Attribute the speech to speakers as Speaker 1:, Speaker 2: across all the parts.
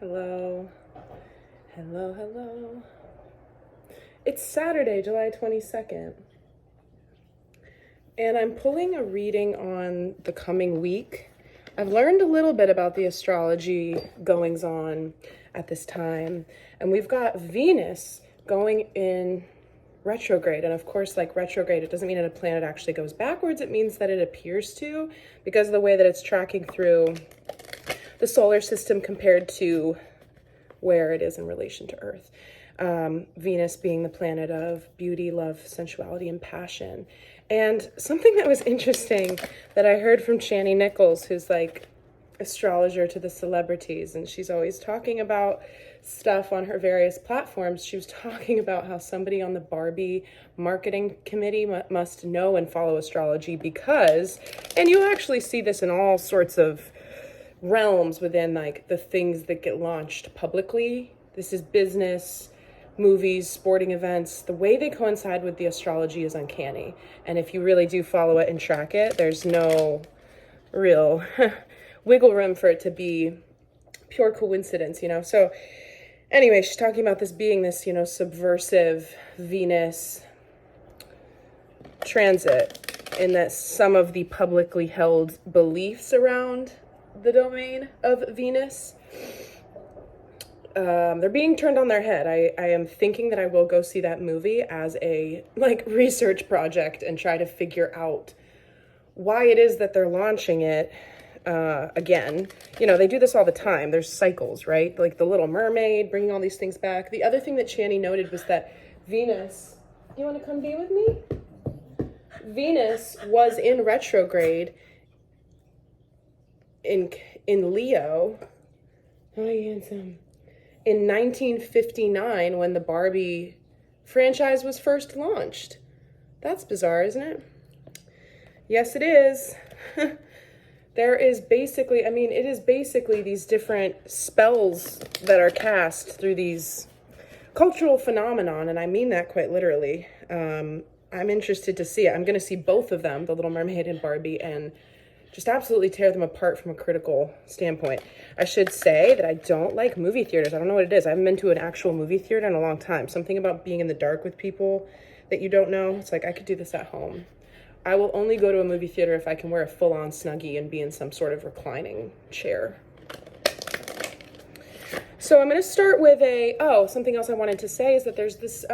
Speaker 1: Hello. Hello, hello. It's Saturday, July 22nd. And I'm pulling a reading on the coming week. I've learned a little bit about the astrology goings on at this time. And we've got Venus going in retrograde. And of course, like retrograde, it doesn't mean that a planet actually goes backwards. It means that it appears to, because of the way that it's tracking through the solar system compared to where it is in relation to Earth. Venus being the planet of beauty, love, sensuality, and passion. And something that was interesting that I heard from Chani Nichols, who's like astrologer to the celebrities, and she's always talking about stuff on her various platforms. She was talking about how somebody on the Barbie marketing committee must know and follow astrology because, and you actually see this in all sorts of realms within like the things that get launched publicly. This is business, movies, sporting events. The way they coincide with the astrology is uncanny. And if you really do follow it and track it, there's no real wiggle room for it to be pure coincidence, you know? So anyway, she's talking about this being this, subversive Venus transit, in that some of the publicly held beliefs around the domain of Venus, they're being turned on their head. I am thinking that I will go see that movie as a research project and try to figure out why it is that they're launching it again. They do this all the time. There's cycles, right? Like the Little Mermaid, bringing all these things back. The other thing that Chani noted was that Venus, you want to come be with me? Venus was in retrograde in Leo. Oh, handsome. In 1959, when the Barbie franchise was first launched. That's bizarre, isn't it? Yes, it is. There is basically, it is basically these different spells that are cast through these cultural phenomenon, and I mean that quite literally. I'm interested to see it. I'm going to see both of them, The Little Mermaid and Barbie, and just absolutely tear them apart from a critical standpoint. I should say that I don't like movie theaters. I don't know what it is. I haven't been to an actual movie theater in a long time. Something about being in the dark with people that you don't know. It's like, I could do this at home. I will only go to a movie theater if I can wear a full-on Snuggie and be in some sort of reclining chair. So I'm going to start with something else I wanted to say is that there's this,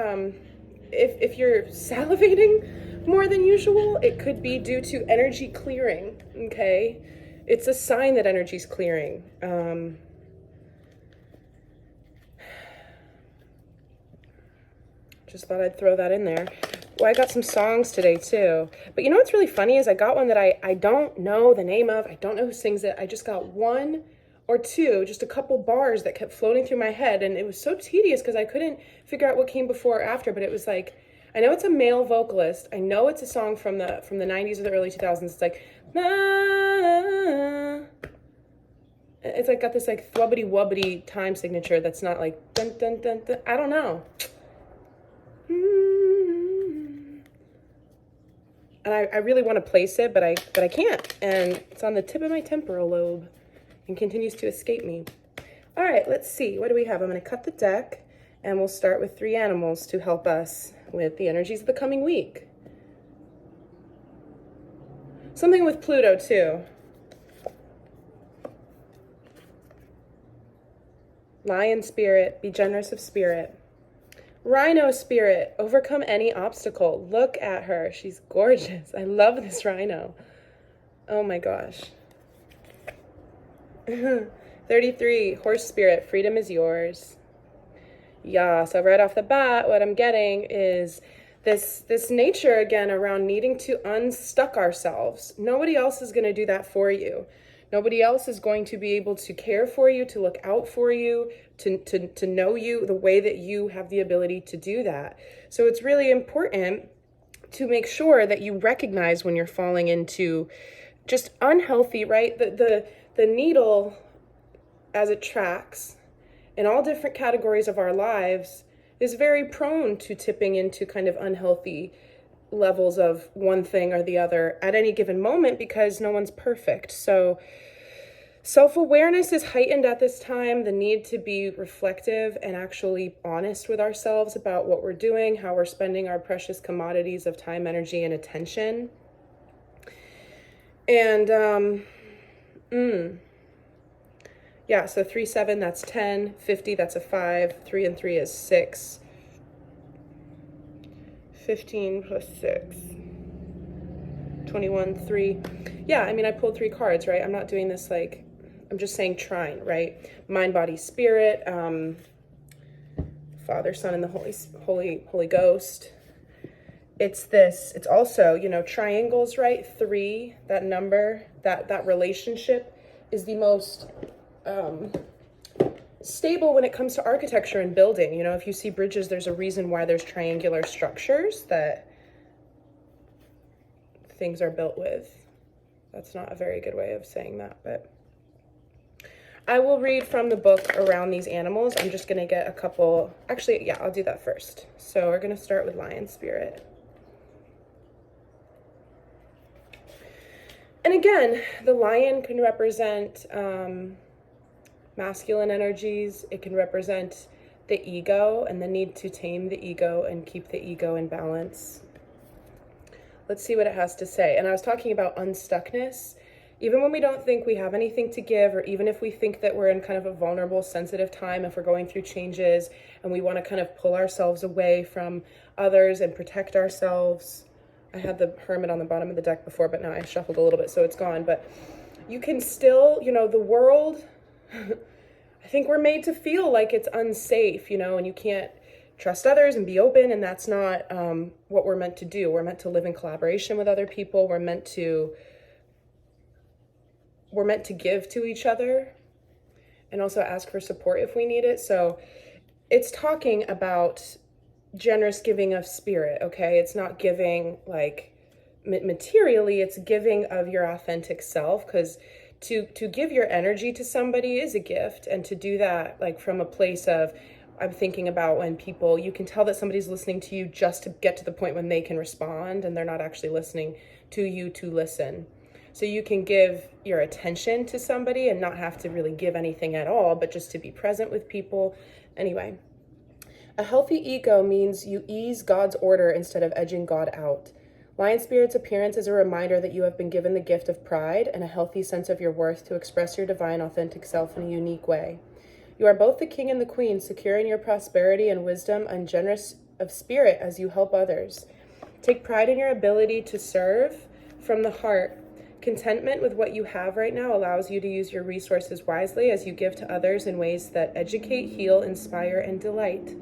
Speaker 1: if you're salivating more than usual, it could be due to energy clearing, okay? It's a sign that energy's clearing. Just thought I'd throw that in there. Well, I got some songs today too. But you know what's really funny is I got one that I don't know the name of. I don't know who sings it. I just got one or two, just a couple bars that kept floating through my head. And it was so tedious because I couldn't figure out what came before or after, but it was like, I know it's a male vocalist. I know it's a song from the 90s or the early 2000s. It's like, it's like got this like thrubbity wubbity time signature that's not like dun dun dun dun. I don't know. And I really want to place it, but I can't. And it's on the tip of my temporal lobe and continues to escape me. All right, let's see. What do we have? I'm going to cut the deck, and we'll start with 3 animals to help us with the energies of the coming week. Something with Pluto, too. Lion spirit, be generous of spirit. Rhino spirit, overcome any obstacle. Look at her. She's gorgeous. I love this rhino. Oh my gosh. 33, horse spirit, freedom is yours. Yeah, so right off the bat, what I'm getting is this nature again around needing to unstuck ourselves. Nobody else is going to do that for you. Nobody else is going to be able to care for you, to look out for you, to know you the way that you have the ability to do that. So it's really important to make sure that you recognize when you're falling into just unhealthy, right? The needle, as it tracks in all different categories of our lives, is very prone to tipping into kind of unhealthy levels of one thing or the other at any given moment because no one's perfect. So Self-awareness is heightened at this time, the need to be reflective and actually honest with ourselves about what we're doing, how we're spending our precious commodities of time, energy, and attention. And yeah, so 3, 7, that's 10, 50, that's a 5, 3 and 3 is 6. 15 plus 6. 21, 3. Yeah, I mean, I pulled 3 cards, right? I'm not doing this like, I'm just saying trine, right? Mind, body, spirit, Father, Son, and the Holy Ghost. It's also, you know, triangles, right? 3, that number, that relationship is the most stable when it comes to architecture and building. You know, if you see bridges, there's a reason why there's triangular structures that things are built with. That's not a very good way of saying that, but I will read from the book around these animals. I'm just going to get a couple, actually, yeah, I'll do that first. So we're going to start with lion spirit. And again, the lion can represent masculine energies. It can represent the ego and the need to tame the ego and keep the ego in balance. Let's see what it has to say. And I was talking about unstuckness. Even when we don't think we have anything to give, or even if we think that we're in kind of a vulnerable, sensitive time, if we're going through changes and we want to kind of pull ourselves away from others and protect ourselves. I had the Hermit on the bottom of the deck before, but now I shuffled a little bit, so it's gone. But you can still, you know, the world, I think we're made to feel like it's unsafe, you know, and you can't trust others and be open, and that's not what we're meant to do. We're meant to live in collaboration with other people. We're meant to give to each other and also ask for support if we need it. So it's talking about generous giving of spirit, okay? It's not giving like materially, it's giving of your authentic self, because to give your energy to somebody is a gift. And to do that like from a place of, I'm thinking about when people, you can tell that somebody's listening to you just to get to the point when they can respond, and they're not actually listening to you to listen. So you can give your attention to somebody and not have to really give anything at all, but just to be present with people. Anyway, a healthy ego means you ease God's order instead of edging God out. Lion Spirit's appearance is a reminder that you have been given the gift of pride and a healthy sense of your worth to express your divine, authentic self in a unique way. You are both the king and the queen, secure in your prosperity and wisdom, and generous of spirit as you help others. Take pride in your ability to serve from the heart. Contentment with what you have right now allows you to use your resources wisely as you give to others in ways that educate, heal, inspire, and delight.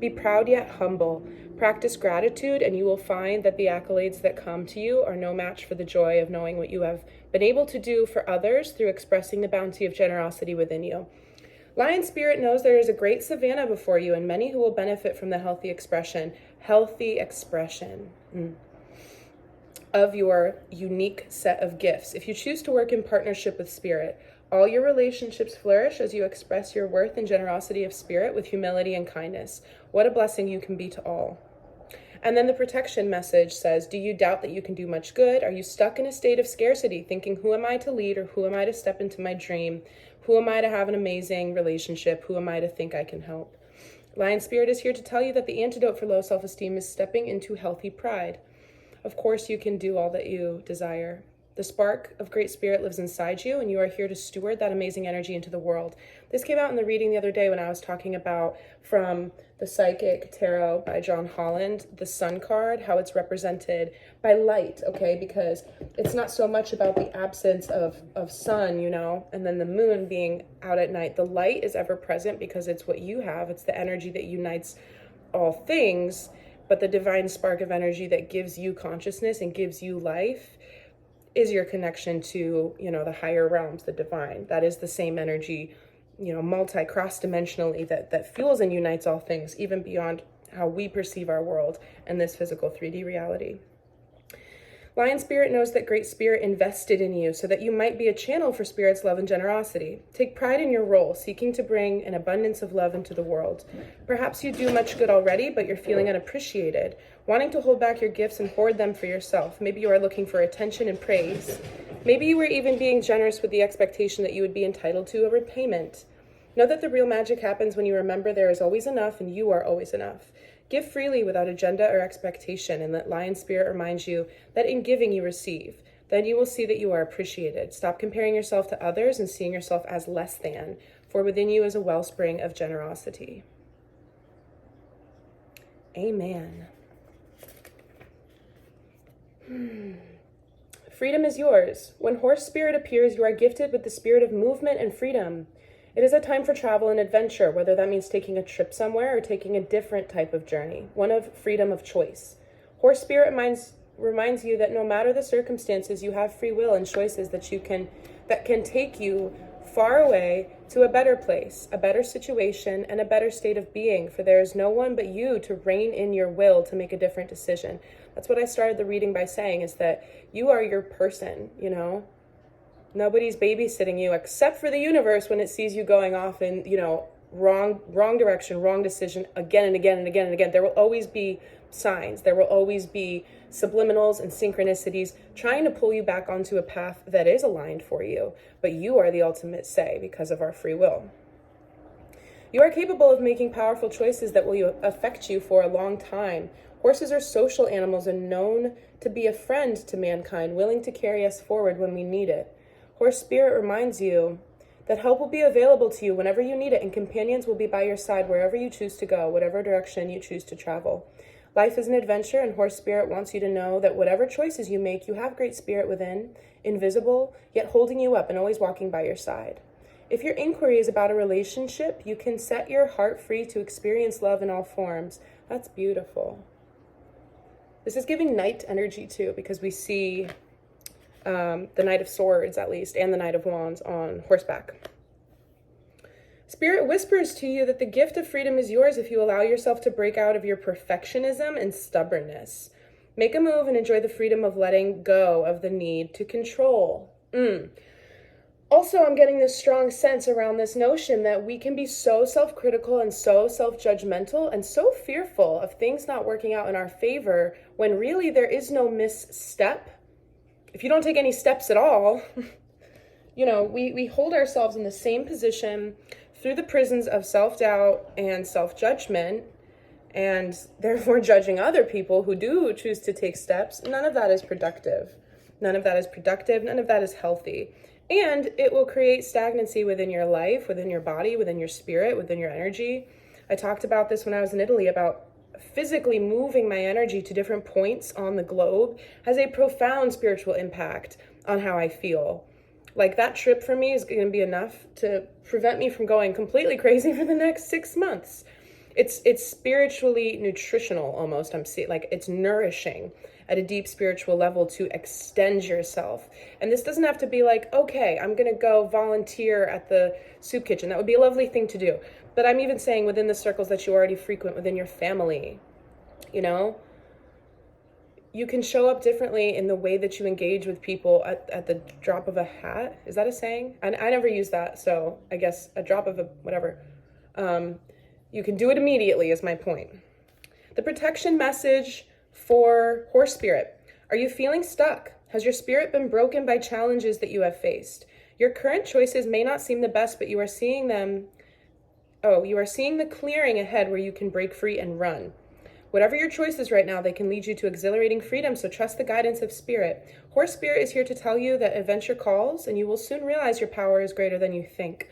Speaker 1: Be proud yet humble. Practice gratitude, and you will find that the accolades that come to you are no match for the joy of knowing what you have been able to do for others through expressing the bounty of generosity within you. Lion Spirit knows there is a great savanna before you, and many who will benefit from the healthy expression of your unique set of gifts. If you choose to work in partnership with Spirit, all your relationships flourish as you express your worth and generosity of spirit with humility and kindness. What a blessing you can be to all. And then the protection message says, do you doubt that you can do much good? Are you stuck in a state of scarcity, thinking, who am I to lead, or who am I to step into my dream? Who am I to have an amazing relationship? Who am I to think I can help? Lion Spirit is here to tell you that the antidote for low self-esteem is stepping into healthy pride. Of course, you can do all that you desire. The spark of Great Spirit lives inside you, and you are here to steward that amazing energy into the world. This came out in the reading the other day when I was talking about, from the Psychic Tarot by John Holland, the Sun card, how it's represented by light, okay? Because it's not so much about the absence of sun, you know, and then the moon being out at night. The light is ever present because it's what you have. It's the energy that unites all things, but the divine spark of energy that gives you consciousness and gives you life is your connection to, you know, the higher realms, the divine. That is the same energy, you know, cross-dimensionally that fuels and unites all things, even beyond how we perceive our world and this physical 3D reality. Lion Spirit knows that Great Spirit invested in you so that you might be a channel for Spirit's love and generosity. Take pride in your role, seeking to bring an abundance of love into the world. Perhaps you do much good already, but you're feeling unappreciated, wanting to hold back your gifts and hoard them for yourself. Maybe you are looking for attention and praise. Maybe you were even being generous with the expectation that you would be entitled to a repayment. Know that the real magic happens when you remember there is always enough and you are always enough. Give freely without agenda or expectation, and let Lion Spirit remind you that in giving you receive. Then you will see that you are appreciated. Stop comparing yourself to others and seeing yourself as less than, for within you is a wellspring of generosity. Amen. Freedom is yours. When Horse Spirit appears, you are gifted with the spirit of movement and freedom. It is a time for travel and adventure, whether that means taking a trip somewhere or taking a different type of journey, one of freedom of choice. Horse Spirit reminds you that no matter the circumstances, you have free will and choices that can take you far away to a better place, a better situation, and a better state of being, for there is no one but you to rein in your will to make a different decision. That's what I started the reading by saying, is that you are your person, you know? Nobody's babysitting you except for the universe when it sees you going off in, wrong direction, wrong decision again and again and again and again. There will always be signs. There will always be subliminals and synchronicities trying to pull you back onto a path that is aligned for you. But you are the ultimate say because of our free will. You are capable of making powerful choices that will affect you for a long time. Horses are social animals and known to be a friend to mankind, willing to carry us forward when we need it. Horse Spirit reminds you that help will be available to you whenever you need it, and companions will be by your side wherever you choose to go, whatever direction you choose to travel. Life is an adventure, and Horse Spirit wants you to know that whatever choices you make, you have Great Spirit within, invisible, yet holding you up and always walking by your side. If your inquiry is about a relationship, you can set your heart free to experience love in all forms. That's beautiful. This is giving Knight energy too, because we see the Knight of Swords, at least, and the Knight of Wands on horseback. Spirit whispers to you that the gift of freedom is yours if you allow yourself to break out of your perfectionism and stubbornness. Make a move and enjoy the freedom of letting go of the need to control. Also, I'm getting this strong sense around this notion that we can be so self-critical and so self-judgmental and so fearful of things not working out in our favor when really there is no misstep. If you don't take any steps at all, we hold ourselves in the same position through the prisons of self-doubt and self-judgment, and therefore judging other people who do choose to take steps. None of that is productive. None of that is productive. None of that is healthy. And it will create stagnancy within your life, within your body, within your spirit, within your energy. I talked about this when I was in Italy, about physically moving my energy to different points on the globe has a profound spiritual impact on how I feel. Like, that trip for me is going to be enough to prevent me from going completely crazy for the next 6 months. It's spiritually nutritional almost. I'm seeing, like, it's nourishing at a deep spiritual level to extend yourself. And this doesn't have to be like, okay, I'm going to go volunteer at the soup kitchen. That would be a lovely thing to do. But I'm even saying within the circles that you already frequent within your family, you can show up differently in the way that you engage with people at the drop of a hat. Is that a saying? I never use that, so I guess a drop of a whatever. You can do it immediately is my point. The protection message for Horse Spirit. Are you feeling stuck? Has your spirit been broken by challenges that you have faced? Your current choices may not seem the best, but you are seeing them. You are seeing the clearing ahead where you can break free and run. Whatever your choices right now, they can lead you to exhilarating freedom, so trust the guidance of Spirit. Horse Spirit is here to tell you that adventure calls, and you will soon realize your power is greater than you think.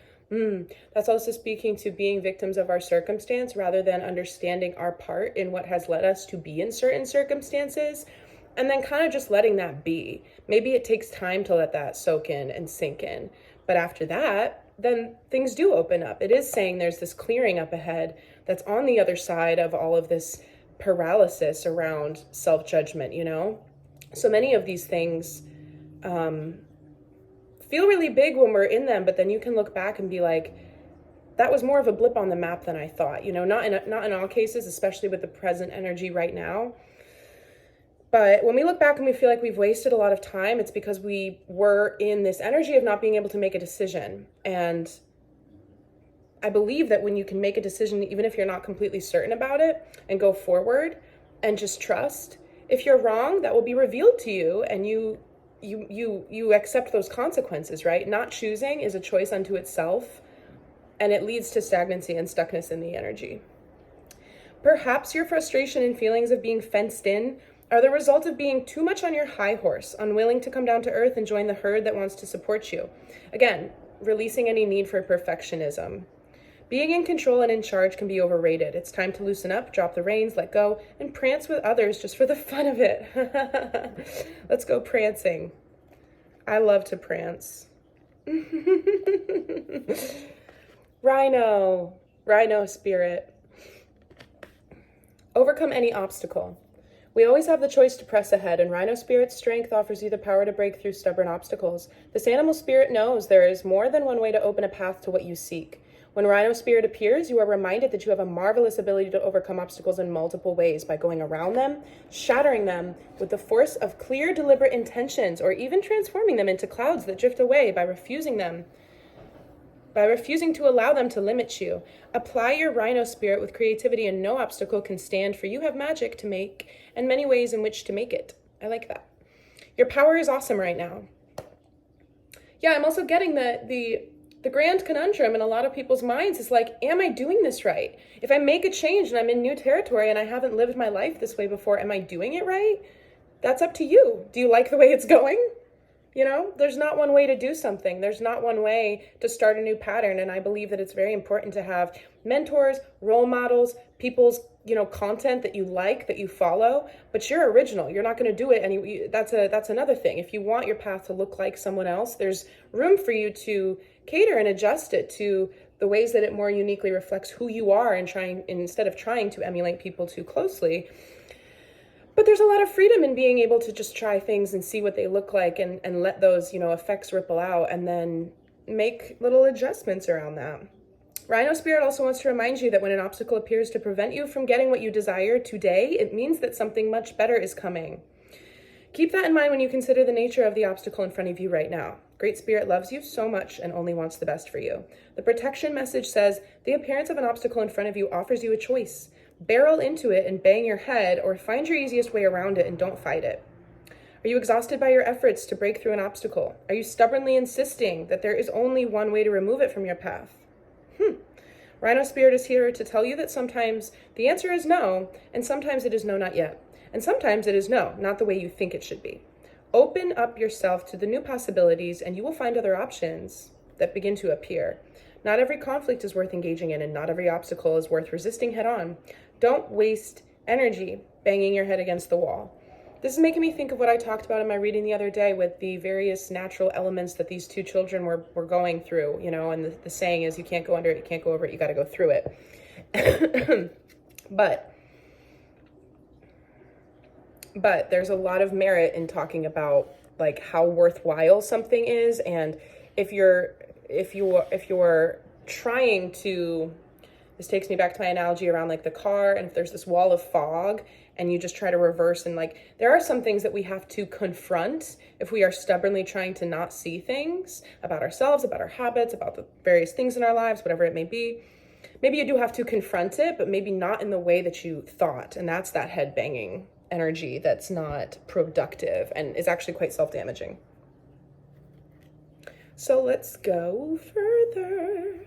Speaker 1: That's also speaking to being victims of our circumstance rather than understanding our part in what has led us to be in certain circumstances, and then kind of just letting that be. Maybe it takes time to let that soak in and sink in, but after that, then things do open up. It is saying there's this clearing up ahead that's on the other side of all of this paralysis around self-judgment, So many of these things feel really big when we're in them, but then you can look back and be like, that was more of a blip on the map than I thought, not in all cases, especially with the present energy right now. But when we look back and we feel like we've wasted a lot of time, it's because we were in this energy of not being able to make a decision. And I believe that when you can make a decision, even if you're not completely certain about it, and go forward and just trust, if you're wrong, that will be revealed to you, and you accept those consequences, right? Not choosing is a choice unto itself, and it leads to stagnancy and stuckness in the energy. Perhaps your frustration and feelings of being fenced in are the result of being too much on your high horse, unwilling to come down to earth and join the herd that wants to support you. Again, releasing any need for perfectionism. Being in control and in charge can be overrated. It's time to loosen up, drop the reins, let go, and prance with others just for the fun of it. Let's go prancing. I love to prance. Rhino spirit. Overcome any obstacle. We always have the choice to press ahead, and Rhino Spirit's strength offers you the power to break through stubborn obstacles. This animal spirit knows there is more than one way to open a path to what you seek. When Rhino Spirit appears, you are reminded that you have a marvelous ability to overcome obstacles in multiple ways by going around them, shattering them with the force of clear, deliberate intentions, or even transforming them into clouds that drift away by refusing to allow them to limit you. Apply your Rhino Spirit with creativity, and no obstacle can stand, for you have magic to make and many ways in which to make it. I like that. Your power is awesome right now. Yeah, I'm also getting that the grand conundrum in a lot of people's minds is like, am I doing this right? If I make a change and I'm in new territory and I haven't lived my life this way before, am I doing it right? That's up to you. Do you like the way it's going? You know, there's not one way to do something. There's not one way to start a new pattern. And I believe that it's very important to have mentors, role models, people's, content that you like, that you follow, but you're original. You're not going to do it. That's another thing. If you want your path to look like someone else, there's room for you to cater and adjust it to the ways that it more uniquely reflects who you are, and instead of trying to emulate people too closely. But there's a lot of freedom in being able to just try things and see what they look like, and let those, effects ripple out, and then make little adjustments around that. Rhino Spirit also wants to remind you that when an obstacle appears to prevent you from getting what you desire today, it means that something much better is coming. Keep that in mind when you consider the nature of the obstacle in front of you right now. Great Spirit loves you so much and only wants the best for you. The protection message says, the appearance of an obstacle in front of you offers you a choice. Barrel into it and bang your head, or find your easiest way around it and don't fight it. Are you exhausted by your efforts to break through an obstacle? Are you stubbornly insisting that there is only one way to remove it from your path? Rhino Spirit is here to tell you that sometimes the answer is no, and sometimes it is no, not yet. And sometimes it is no, not the way you think it should be. Open up yourself to the new possibilities, and you will find other options that begin to appear. Not every conflict is worth engaging in, and not every obstacle is worth resisting head on. Don't waste energy banging your head against the wall. This is making me think of what I talked about in my reading the other day with the various natural elements that these two children were going through, and the saying is, you can't go under it, you can't go over it, you got to go through it. But there's a lot of merit in talking about like how worthwhile something is, and if you're trying to, this takes me back to my analogy around like the car, and if there's this wall of fog and you just try to reverse, and like there are some things that we have to confront if we are stubbornly trying to not see things about ourselves, about our habits, about the various things in our lives, whatever it may be. Maybe you do have to confront it, but maybe not in the way that you thought, and that's that head banging energy that's not productive and is actually quite self-damaging. So let's go further.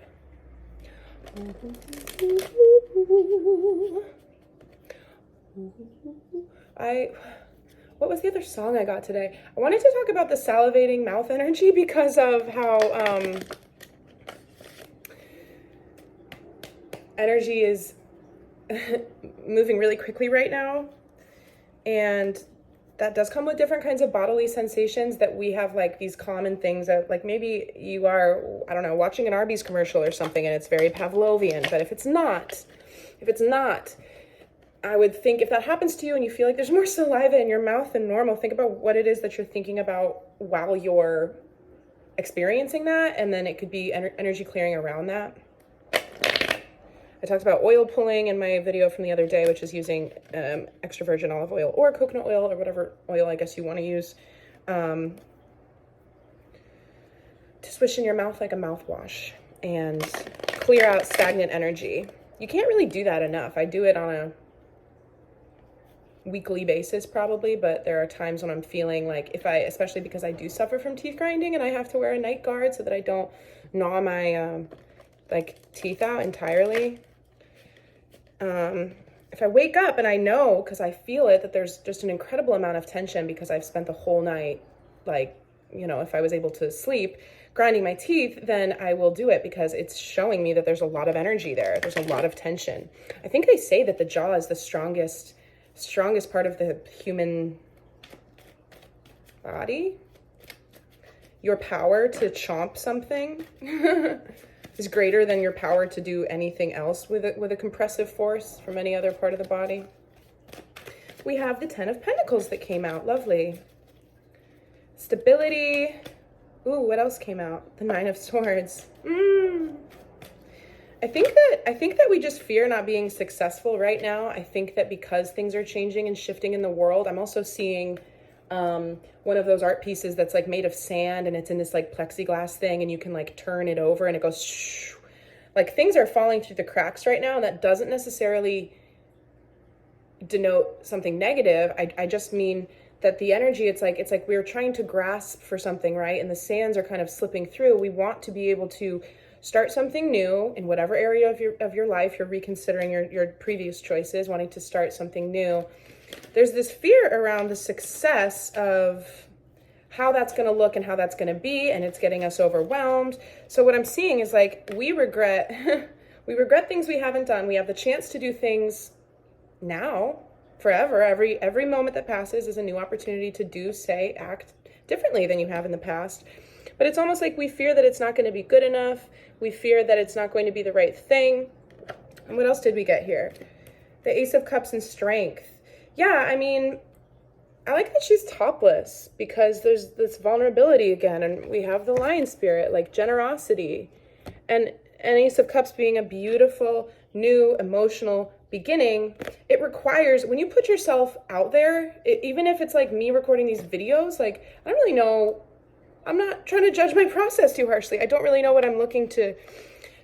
Speaker 1: What was the other song I got today? I wanted to talk about the salivating mouth energy because of how energy is moving really quickly right now. And that does come with different kinds of bodily sensations that we have, like these common things that like maybe you are, I don't know, watching an Arby's commercial or something and it's very Pavlovian, but if it's not, I would think if that happens to you and you feel like there's more saliva in your mouth than normal, think about what it is that you're thinking about while you're experiencing that, and then it could be energy clearing around that. I I talked about oil pulling in my video from the other day, which is using extra virgin olive oil or coconut oil or whatever oil I guess you want to use. To swish in your mouth like a mouthwash and clear out stagnant energy. You can't really do that enough. I do it on a weekly basis probably, but there are times when I'm feeling like especially because I do suffer from teeth grinding and I have to wear a night guard so that I don't gnaw my teeth out entirely. If I wake up and I know, because I feel it, that there's just an incredible amount of tension because I've spent the whole night, if I was able to sleep, grinding my teeth, then I will do it because it's showing me that there's a lot of energy there. There's a lot of tension. I think they say that the jaw is the strongest part of the human body. Your power to chomp something is greater than your power to do anything else with a compressive force from any other part of the body. We have the 10 of Pentacles that came out. Lovely. Stability. Ooh, what else came out? The 9 of Swords. I think that we just fear not being successful right now. I think that because things are changing and shifting in the world, I'm also seeing one of those art pieces that's like made of sand and it's in this like plexiglass thing and you can like turn it over and it goes shh. Like things are falling through the cracks right now, and that doesn't necessarily denote something negative. I just mean that the energy, it's like we're trying to grasp for something, right? And the sands are kind of slipping through. We want to be able to start something new in whatever area of your life you're reconsidering your previous choices, wanting to start something new. There's this fear around the success of how that's going to look and how that's going to be, and it's getting us overwhelmed. So what I'm seeing is like we regret things we haven't done. We have the chance to do things now, forever. Every moment that passes is a new opportunity to do, say, act differently than you have in the past. But it's almost like we fear that it's not going to be good enough. We fear that it's not going to be the right thing. And what else did we get here? The Ace of Cups and Strength. Yeah, I mean, I like that she's topless because there's this vulnerability again, and we have the lion spirit, like generosity. And Ace of Cups being a beautiful, new, emotional beginning, it requires, when you put yourself out there, even if it's like me recording these videos, like, I don't really know, I'm not trying to judge my process too harshly. I don't really know what I'm looking to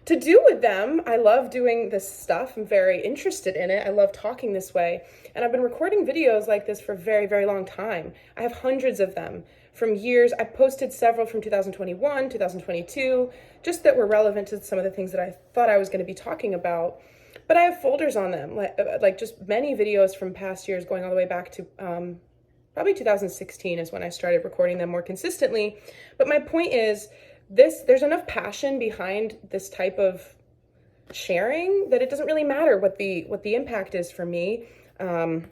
Speaker 1: do with them. I love doing this stuff. I'm very interested in it. I love talking this way. And I've been recording videos like this for a very, very long time. I have hundreds of them from years. I posted several from 2021, 2022, just that were relevant to some of the things that I thought I was going to be talking about. But I have folders on them, like just many videos from past years going all the way back to probably 2016 is when I started recording them more consistently. But my point is, there's enough passion behind this type of sharing that it doesn't really matter what the impact is for me, as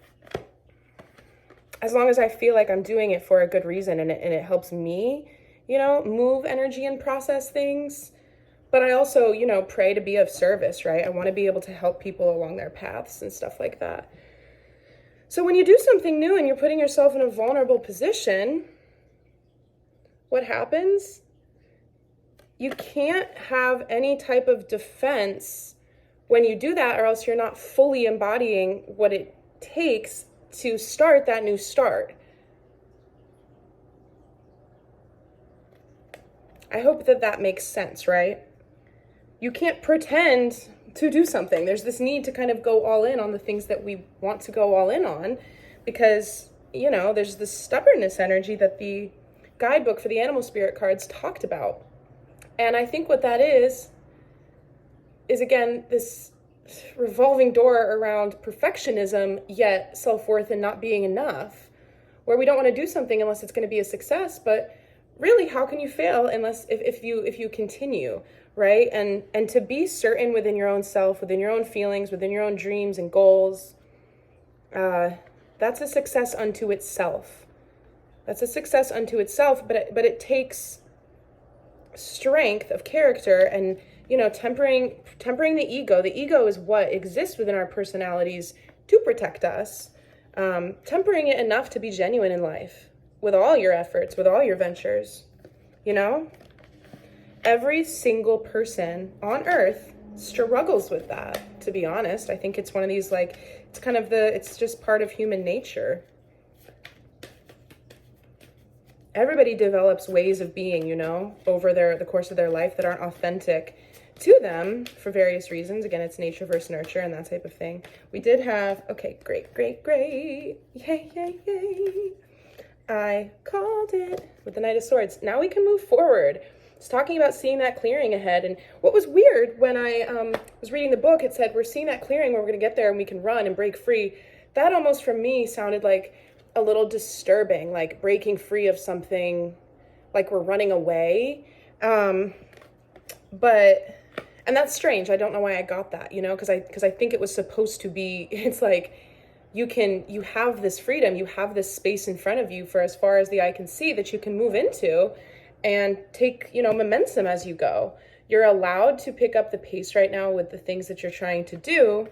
Speaker 1: long as I feel like I'm doing it for a good reason and it helps me, move energy and process things. But I also, pray to be of service, right? I want to be able to help people along their paths and stuff like that. So when you do something new and you're putting yourself in a vulnerable position, what happens? You can't have any type of defense when you do that, or else you're not fully embodying what it takes to start that new start. I hope that makes sense, right? You can't pretend to do something. There's this need to kind of go all in on the things that we want to go all in on because, there's this stubbornness energy that the guidebook for the animal spirit cards talked about. And I think what that is again, this revolving door around perfectionism, yet self-worth and not being enough, where we don't want to do something unless it's going to be a success. But really, how can you fail unless if you continue, right? And to be certain within your own self, within your own feelings, within your own dreams and goals, that's a success unto itself. That's a success unto itself, but it takes strength of character and tempering the ego. The ego is what exists within our personalities to protect us, tempering it enough to be genuine in life with all your efforts, with all your ventures. Every single person on earth struggles with that, to be honest. I think it's one of these, like, it's just part of human nature. Everybody develops ways of being, you know, over the course of their life that aren't authentic to them for various reasons. Again, it's nature versus nurture and that type of thing. We did have, okay, great. Yay. I called it with the Knight of Swords. Now we can move forward. It's talking about seeing that clearing ahead. And what was weird when I was reading the book, it said, we're seeing that clearing where we're going to get there and we can run and break free. That almost, for me, sounded like a little disturbing, like breaking free of something, like we're running away. And that's strange. I don't know why I got that, you know, because I think it was supposed to be, it's like, you have this freedom, you have this space in front of you for as far as the eye can see that you can move into and take, you know, momentum as you go. You're allowed to pick up the pace right now with the things that you're trying to do.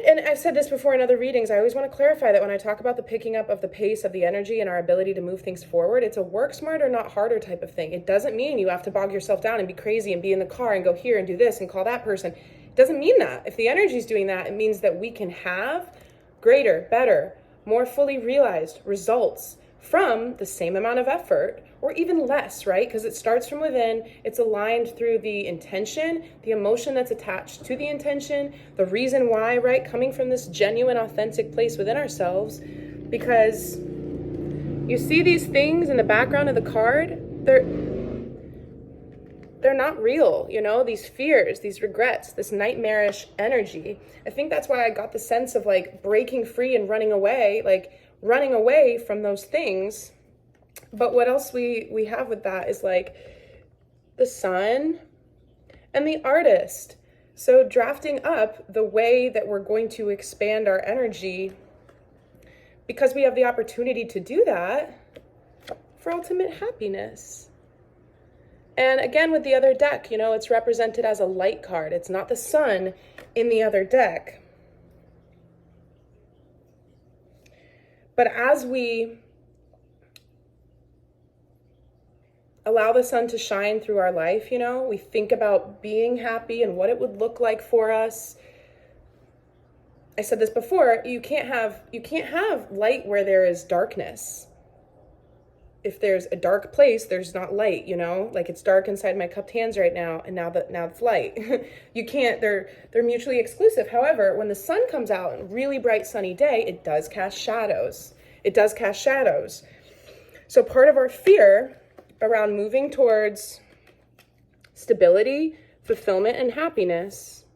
Speaker 1: And I've said this before in other readings, I always want to clarify that when I talk about the picking up of the pace of the energy and our ability to move things forward, it's a work smarter, not harder type of thing. It doesn't mean you have to bog yourself down and be crazy and be in the car and go here and do this and call that person. It doesn't mean that. If the energy is doing that, it means that we can have greater, better, more fully realized results from the same amount of effort, or even less, right? Because it starts from within. It's aligned through the intention, the emotion that's attached to the intention, the reason why, right? Coming from this genuine, authentic place within ourselves. Because you see these things in the background of the card, they're not real, you know, these fears, these regrets, this nightmarish energy. I think that's why I got the sense of like breaking free and running away, like running away from those things. But what else we have with that is like the sun and the artist. So drafting up the way that we're going to expand our energy, because we have the opportunity to do that for ultimate happiness. And again, with the other deck, you know, it's represented as a light card. It's not the sun in the other deck. But as we allow the sun to shine through our life, you know, we think about being happy and what it would look like for us. I said this before, you can't have light where there is darkness. If there's a dark place, there's not light, you know, like it's dark inside my cupped hands right now. And now it's light. You can't, they're mutually exclusive. However, when the sun comes out on a really bright sunny day, it does cast shadows. So part of our fear around moving towards stability, fulfillment, and happiness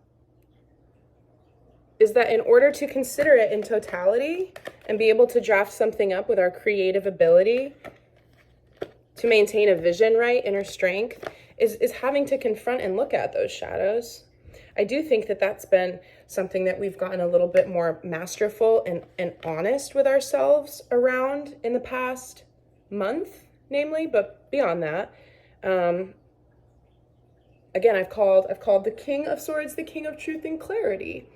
Speaker 1: is that in order to consider it in totality and be able to draft something up with our creative ability, to maintain a vision, right, inner strength, is having to confront and look at those shadows. I do think that that's been something that we've gotten a little bit more masterful and honest with ourselves around in the past month, namely, but beyond that. Again, I've called the King of Swords the King of Truth and Clarity.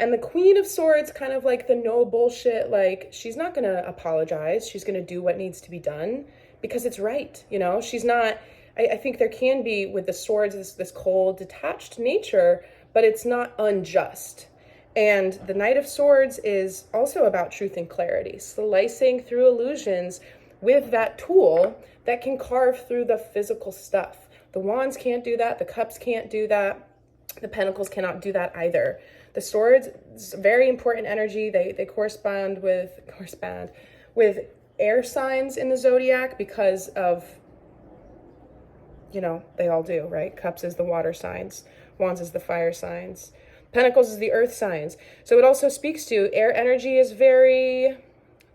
Speaker 1: And the Queen of Swords, kind of like the no bullshit, like she's not going to apologize. She's going to do what needs to be done because it's right. You know, she's not, I think there can be with the swords, this cold, detached nature, but it's not unjust. And the Knight of Swords is also about truth and clarity, slicing through illusions with that tool that can carve through the physical stuff. The wands can't do that. The cups can't do that. The pentacles cannot do that either. The swords, it's very important energy. They correspond with air signs in the zodiac because of, you know, they all do, right? Cups is the water signs. Wands is the fire signs. Pentacles is the earth signs. So it also speaks to air energy is very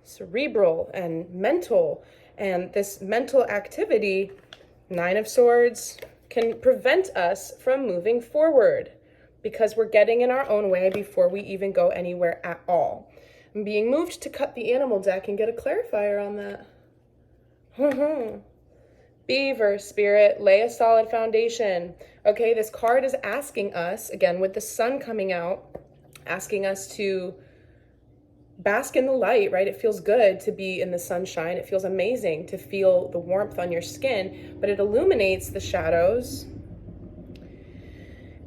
Speaker 1: cerebral and mental. And this mental activity, Nine of Swords, can prevent us from moving forward because we're getting in our own way before we even go anywhere at all. I'm being moved to cut the animal deck and get a clarifier on that. Beaver spirit, lay a solid foundation. Okay, this card is asking us, again, with the sun coming out, asking us to bask in the light, right? It feels good to be in the sunshine. It feels amazing to feel the warmth on your skin, but it illuminates the shadows.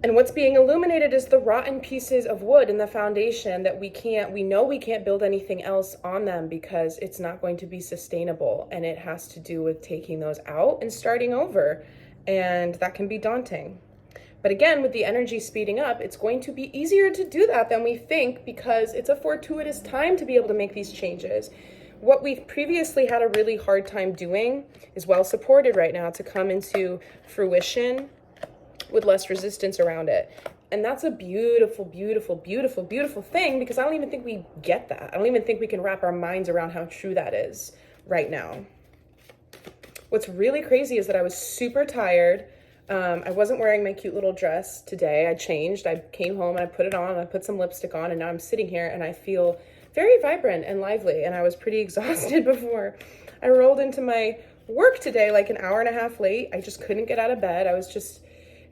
Speaker 1: And what's being illuminated is the rotten pieces of wood in the foundation that we know we can't build anything else on them because it's not going to be sustainable. And it has to do with taking those out and starting over. And that can be daunting. But again, with the energy speeding up, it's going to be easier to do that than we think because it's a fortuitous time to be able to make these changes. What we've previously had a really hard time doing is well supported right now to come into fruition with less resistance around it. And that's a beautiful, beautiful, beautiful, beautiful thing because I don't even think we get that. I don't even think we can wrap our minds around how true that is right now. What's really crazy is that I was super tired. I wasn't wearing my cute little dress today. I changed. I came home and I put it on and I put some lipstick on and now I'm sitting here and I feel very vibrant and lively. And I was pretty exhausted before. I rolled into my work today like an hour and a half late. I just couldn't get out of bed. I was just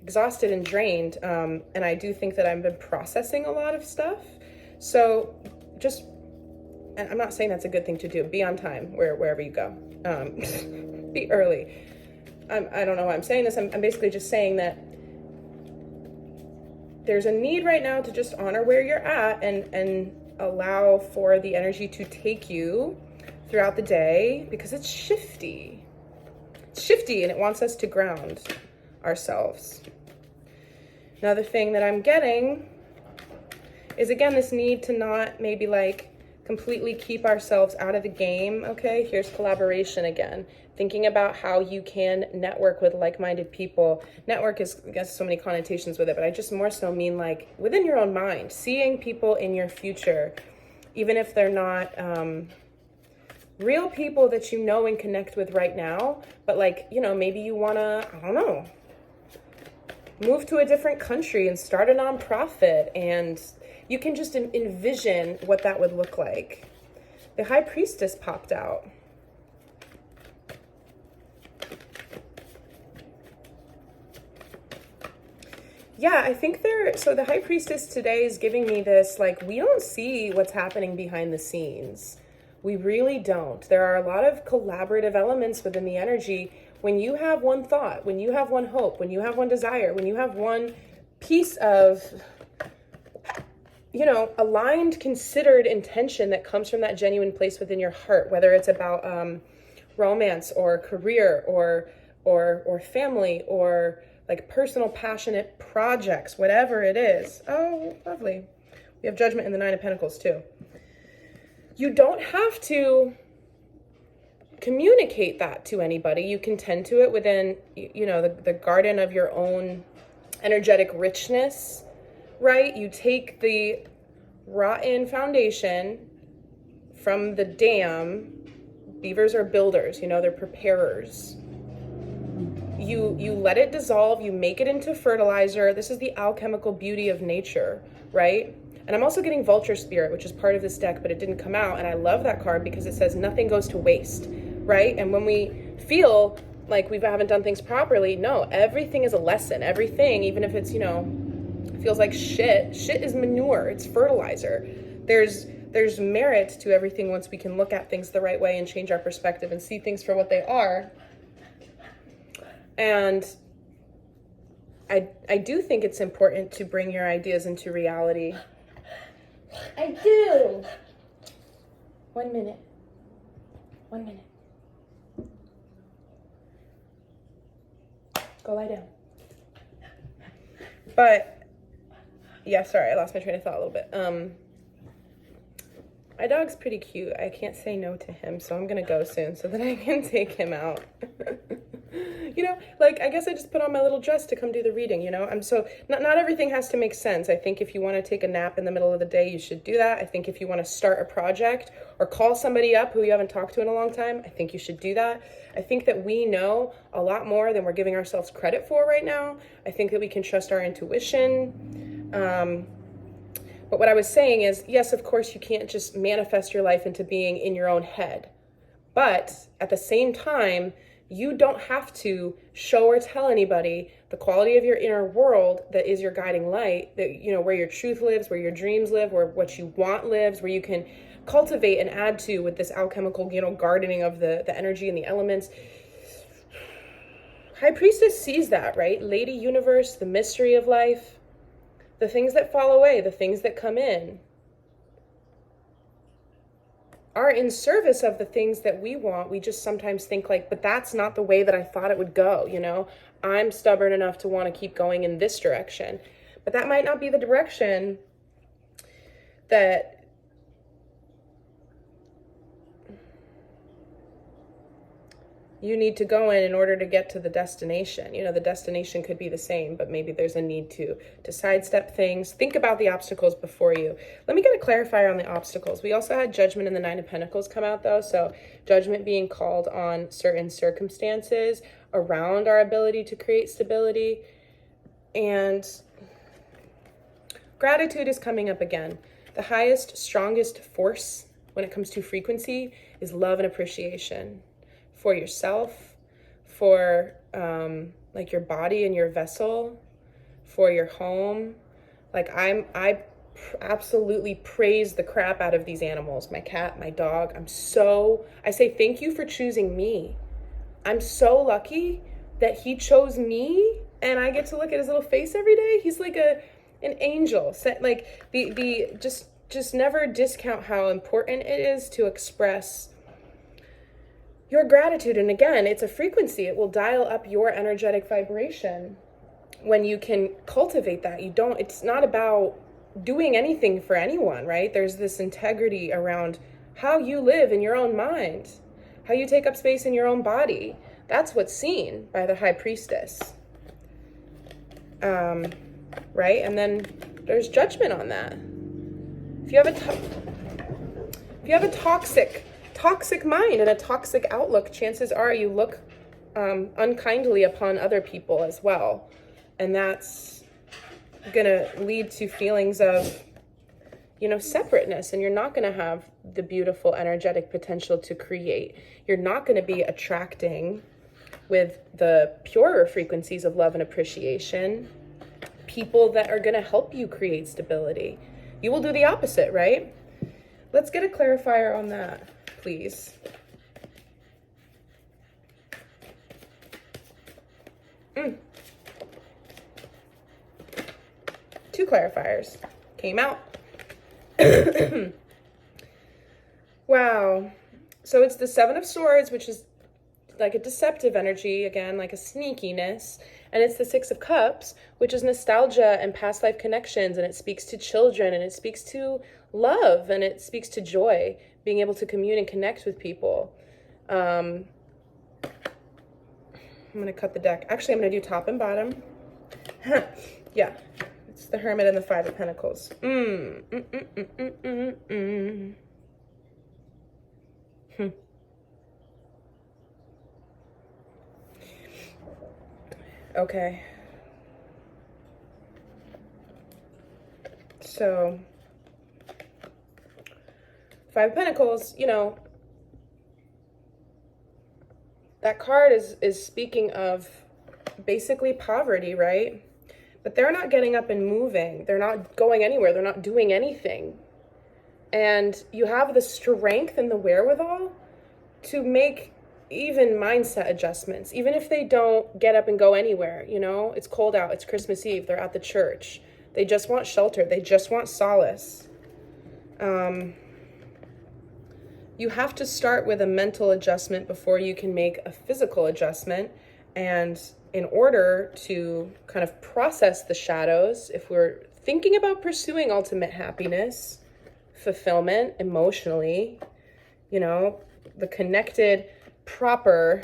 Speaker 1: exhausted and drained. And I do think that I've been processing a lot of stuff. So just, and I'm not saying that's a good thing to do. Be on time wherever you go. Be early. I don't know why I'm saying this. I'm basically just saying that there's a need right now to just honor where you're at and allow for the energy to take you throughout the day because it's shifty. It's shifty and it wants us to ground ourselves. Another thing that I'm getting is, again, this need to not maybe like completely keep ourselves out of the game. Okay, here's collaboration again. Thinking about how you can network with like-minded people. Network is, I guess, so many connotations with it, but I just more so mean like within your own mind, seeing people in your future, even if they're not real people that you know and connect with right now, but like, you know, maybe you wanna, I don't know, move to a different country and start a nonprofit, and you can just envision what that would look like. The High Priestess popped out. Yeah, I think so the High Priestess today is giving me this, like, we don't see what's happening behind the scenes. We really don't. There are a lot of collaborative elements within the energy. When you have one thought, when you have one hope, when you have one desire, when you have one piece of, you know, aligned, considered intention that comes from that genuine place within your heart, whether it's about romance or career or family or like personal, passionate projects, whatever it is. Oh, lovely. We have Judgment in the Nine of Pentacles too. You don't have to communicate that to anybody. You can tend to it within, you know, the garden of your own energetic richness, right? You take the rotten foundation from the dam. Beavers are builders, you know, they're preparers. You let it dissolve, you make it into fertilizer. This is the alchemical beauty of nature, right? And I'm also getting Vulture Spirit, which is part of this deck, but it didn't come out. And I love that card because it says nothing goes to waste, right? And when we feel like we haven't done things properly, no, everything is a lesson. Everything, even if it's, you know, feels like shit is manure, it's fertilizer. There's merit to everything once we can look at things the right way and change our perspective and see things for what they are. And I do think it's important to bring your ideas into reality. I do. 1 minute. 1 minute. Go lie down. But, yeah, sorry, I lost my train of thought a little bit. My dog's pretty cute. I can't say no to him, so I'm gonna go soon so that I can take him out. You know, like, I guess I just put on my little dress to come do the reading, you know? Not everything has to make sense. I think if you want to take a nap in the middle of the day, you should do that. I think if you want to start a project or call somebody up who you haven't talked to in a long time, I think you should do that. I think that we know a lot more than we're giving ourselves credit for right now. I think that we can trust our intuition. But what I was saying is, yes, of course, you can't just manifest your life into being in your own head. But at the same time, you don't have to show or tell anybody the quality of your inner world that is your guiding light, that, you know, where your truth lives, where your dreams live, where what you want lives, where you can cultivate and add to with this alchemical, you know, gardening of the energy and the elements. High Priestess sees that, right? Lady Universe, the mystery of life, the things that fall away, the things that come in, are in service of the things that we want. We just sometimes think like, but that's not the way that I thought it would go, you know? I'm stubborn enough to want to keep going in this direction. But that might not be the direction that you need to go in order to get to the destination. You know, the destination could be the same, but maybe there's a need to sidestep things. Think about the obstacles before you. Let me get a clarifier on the obstacles. We also had Judgment and the Nine of Pentacles come out though. So Judgment being called on certain circumstances around our ability to create stability. And Gratitude is coming up again. The highest, strongest force when it comes to frequency is love and appreciation. For yourself, for like your body and your vessel, for your home. Like I absolutely praise the crap out of these animals. My cat, my dog. I say thank you for choosing me. I'm so lucky that he chose me and I get to look at his little face every day. He's like an angel. Like just never discount how important it is to express your gratitude. And again, it's a frequency. It will dial up your energetic vibration when you can cultivate that. It's not about doing anything for anyone, right? There's this integrity around how you live in your own mind, how you take up space in your own body. That's what's seen by the High Priestess. Right? And then there's judgment on that. If you have a toxic mind and a toxic outlook, chances are you look unkindly upon other people as well. And that's gonna lead to feelings of, you know, separateness, and you're not gonna have the beautiful energetic potential to create. You're not gonna be attracting with the purer frequencies of love and appreciation people that are gonna help you create stability. You will do the opposite, right? Let's get a clarifier on that, please. Two clarifiers came out. Wow. So it's the Seven of Swords, which is like a deceptive energy, again, like a sneakiness. And it's the Six of Cups, which is nostalgia and past life connections. And it speaks to children, and it speaks to love, and it speaks to joy, being able to commune and connect with people. I'm going to cut the deck. Actually, I'm going to do top and bottom. Yeah. It's the Hermit and the Five of Pentacles. Okay. So, Five of Pentacles, you know, that card is speaking of basically poverty, right? But they're not getting up and moving. They're not going anywhere. They're not doing anything. And you have the strength and the wherewithal to make even mindset adjustments, even if they don't get up and go anywhere. You know, it's cold out, it's Christmas Eve, they're at the church. They just want shelter. They just want solace. You have to start with a mental adjustment before you can make a physical adjustment. And in order to kind of process the shadows, if we're thinking about pursuing ultimate happiness, fulfillment emotionally, you know, the connected, proper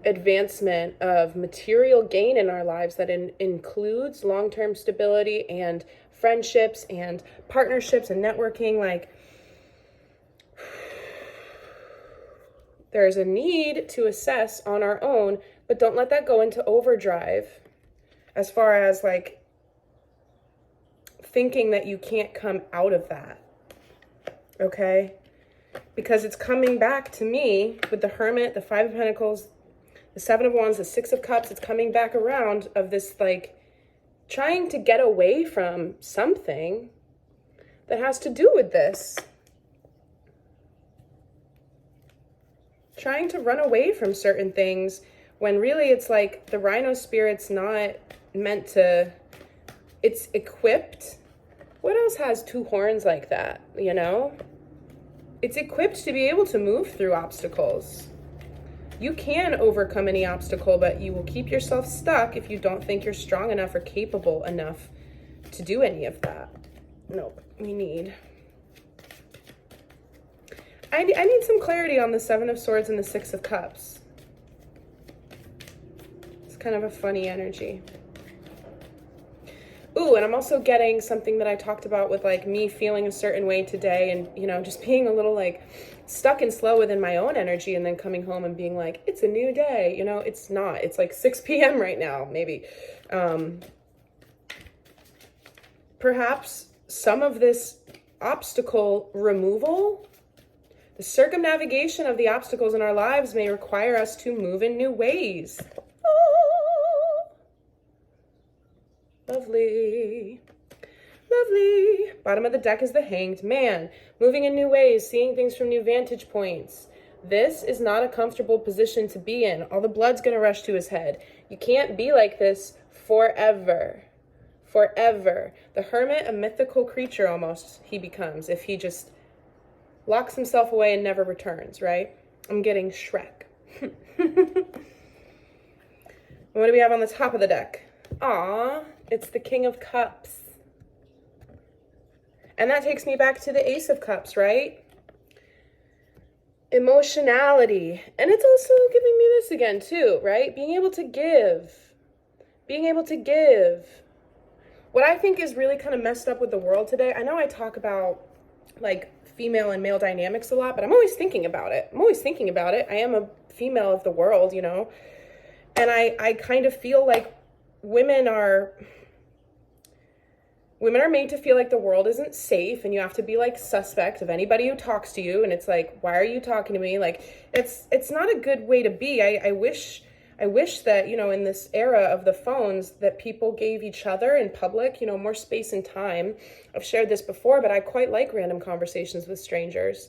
Speaker 1: advancement of material gain in our lives that includes long-term stability and friendships and partnerships and networking, like there's a need to assess on our own, but don't let that go into overdrive as far as like thinking that you can't come out of that, okay? Because it's coming back to me with the Hermit, the Five of Pentacles, the Seven of Wands, the Six of Cups. It's coming back around of this like trying to get away from something that has to do with this. trying to run away from certain things when really it's like the rhino spirit's not meant to, it's equipped. What else has two horns like that, you know? It's equipped to be able to move through obstacles. You can overcome any obstacle, but you will keep yourself stuck if you don't think you're strong enough or capable enough to do any of that. Nope, we need... I need some clarity on the Seven of Swords and the Six of Cups. It's kind of a funny energy. Ooh, and I'm also getting something that I talked about with like me feeling a certain way today and, you know, just being a little like stuck and slow within my own energy and then coming home and being like, it's a new day. You know, it's not. It's like 6 p.m. right now, maybe. Perhaps some of this obstacle removal, the circumnavigation of the obstacles in our lives may require us to move in new ways. Oh, lovely. Lovely. Bottom of the deck is the Hanged Man. Moving in new ways, seeing things from new vantage points. This is not a comfortable position to be in. All the blood's going to rush to his head. You can't be like this forever. Forever. The Hermit, a mythical creature almost he becomes if he just locks himself away and never returns, right? I'm getting Shrek. What do we have on the top of the deck? Aw, it's the King of Cups. And that takes me back to the Ace of Cups, right? Emotionality. And it's also giving me this again too, right? Being able to give. Being able to give. What I think is really kind of messed up with the world today, I know I talk about like female and male dynamics a lot, but I'm always thinking about it. I am a female of the world, you know? And I kind of feel like women are made to feel like the world isn't safe and you have to be like suspect of anybody who talks to you. And it's like, why are you talking to me? Like, it's not a good way to be. I wish that, you know, in this era of the phones that people gave each other in public, you know, more space and time. I've shared this before, but I quite like random conversations with strangers.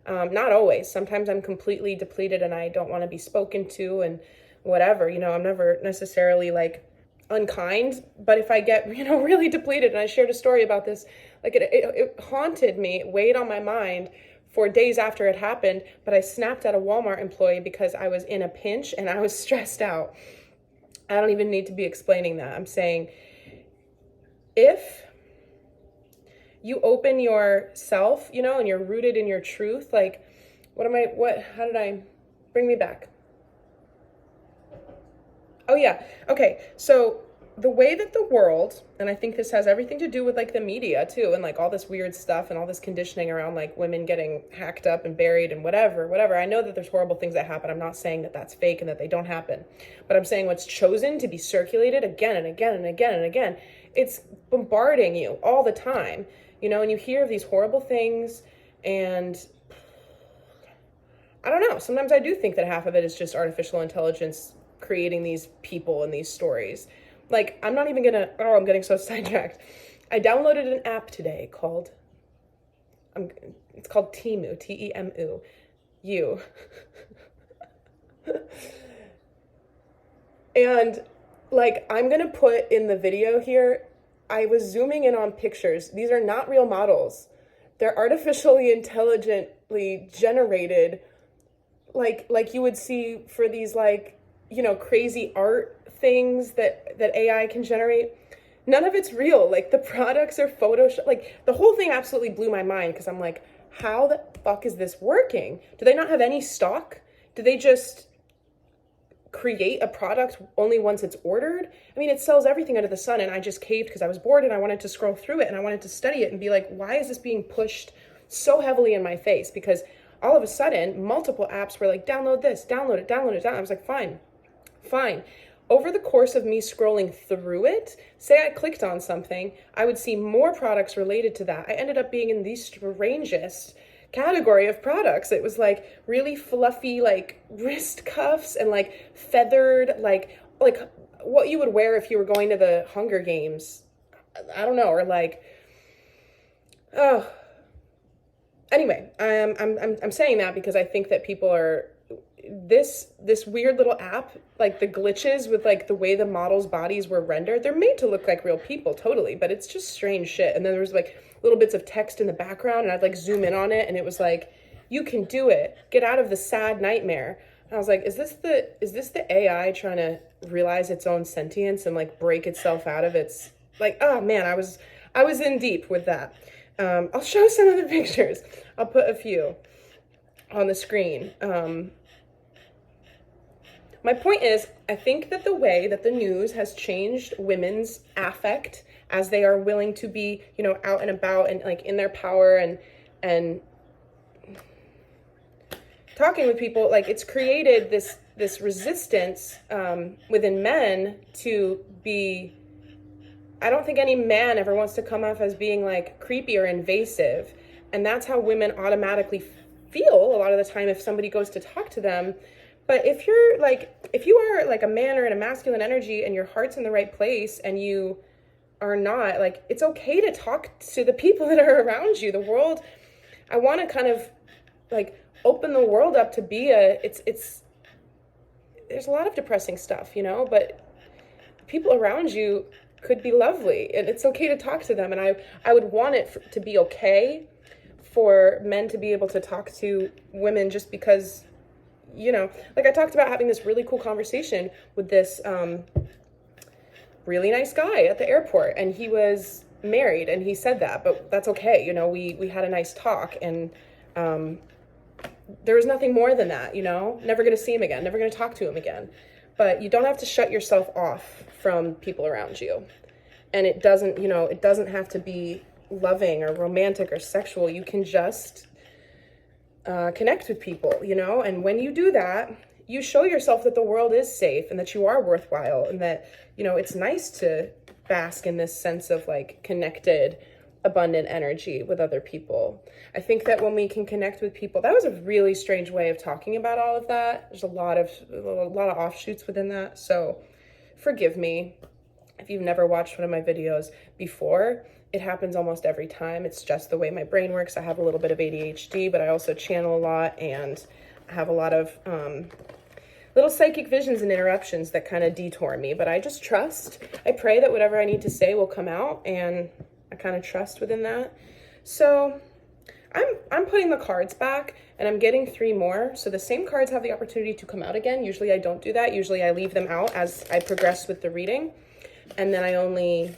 Speaker 1: Not always. Sometimes I'm completely depleted and I don't want to be spoken to and whatever, you know, I'm never necessarily like unkind, but if I get, you know, really depleted, and I shared a story about this, like it haunted me, it weighed on my mind for days after it happened, but I snapped at a Walmart employee because I was in a pinch and I was stressed out. I don't even need to be explaining that. I'm saying if you open yourself, you know, and you're rooted in your truth, like how did I bring me back? Oh yeah. Okay. So the way that the world, and I think this has everything to do with like the media too, and like all this weird stuff and all this conditioning around like women getting hacked up and buried and whatever. I know that there's horrible things that happen. I'm not saying that that's fake and that they don't happen, but I'm saying what's chosen to be circulated again and again and again and again, it's bombarding you all the time, you know, and you hear of these horrible things and I don't know. Sometimes I do think that half of it is just artificial intelligence creating these people and these stories. Like, I'm not even gonna, I'm getting so sidetracked. I downloaded an app today called, it's called Temu, Temu, you. And like, I'm gonna put in the video here, I was zooming in on pictures. These are not real models. They're artificially intelligently generated, like you would see for these like, you know, crazy art things that AI can generate. None of it's real. Like the products are Photoshop. Like the whole thing absolutely blew my mind because I'm like, how the fuck is this working? Do they not have any stock? Do they just create a product only once it's ordered? I mean, it sells everything under the sun, and I just caved because I was bored and I wanted to scroll through it and I wanted to study it and be like, why is this being pushed so heavily in my face? Because all of a sudden, multiple apps were like, download this, download it. I was like, fine. Over the course of me scrolling through it, say I clicked on something, I would see more products related to that. I ended up being in the strangest category of products. It was like really fluffy, like wrist cuffs and like feathered, like what you would wear if you were going to the Hunger Games. I don't know, or like, oh. Anyway, I'm saying that because I think that people are, this weird little app, like the glitches with like the way the models' bodies were rendered, they're made to look like real people, totally, but it's just strange shit. And then there was like little bits of text in the background, and I'd like zoom in on it, and it was like, you can do it. Get out of the sad nightmare. And I was like, is this the AI trying to realize its own sentience and like break itself out of its, like, oh man, I was in deep with that. I'll show some of the pictures. I'll put a few on the screen. My point is, I think that the way that the news has changed women's affect as they are willing to be, you know, out and about and like in their power and talking with people, like it's created this resistance within men to be, I don't think any man ever wants to come off as being like creepy or invasive. And that's how women automatically feel a lot of the time if somebody goes to talk to them. But if you are like a man or in a masculine energy and your heart's in the right place and you are not, like, it's okay to talk to the people that are around you. The world, I want to kind of like open the world up to be there's a lot of depressing stuff, you know, but people around you could be lovely and it's okay to talk to them. And I would want it to be okay for men to be able to talk to women just because, you know, like I talked about having this really cool conversation with this really nice guy at the airport, and he was married and he said that, but that's okay. You know, we had a nice talk, and there was nothing more than that, you know, never going to see him again, never going to talk to him again. But you don't have to shut yourself off from people around you. And it doesn't, you know, it doesn't have to be loving or romantic or sexual. You can just connect with people, you know, and when you do that, you show yourself that the world is safe and that you are worthwhile and that, you know, it's nice to bask in this sense of like connected, abundant energy with other people. I think that when we can connect with people, that was a really strange way of talking about all of that. There's a lot of offshoots within that. So forgive me if you've never watched one of my videos before. It happens almost every time. It's just the way my brain works. I have a little bit of ADHD, but I also channel a lot and I have a lot of little psychic visions and interruptions that kind of detour me. But I just trust. I pray that whatever I need to say will come out, and I kind of trust within that. So I'm putting the cards back and I'm getting 3 more. So the same cards have the opportunity to come out again. Usually I don't do that. Usually I leave them out as I progress with the reading. And then I only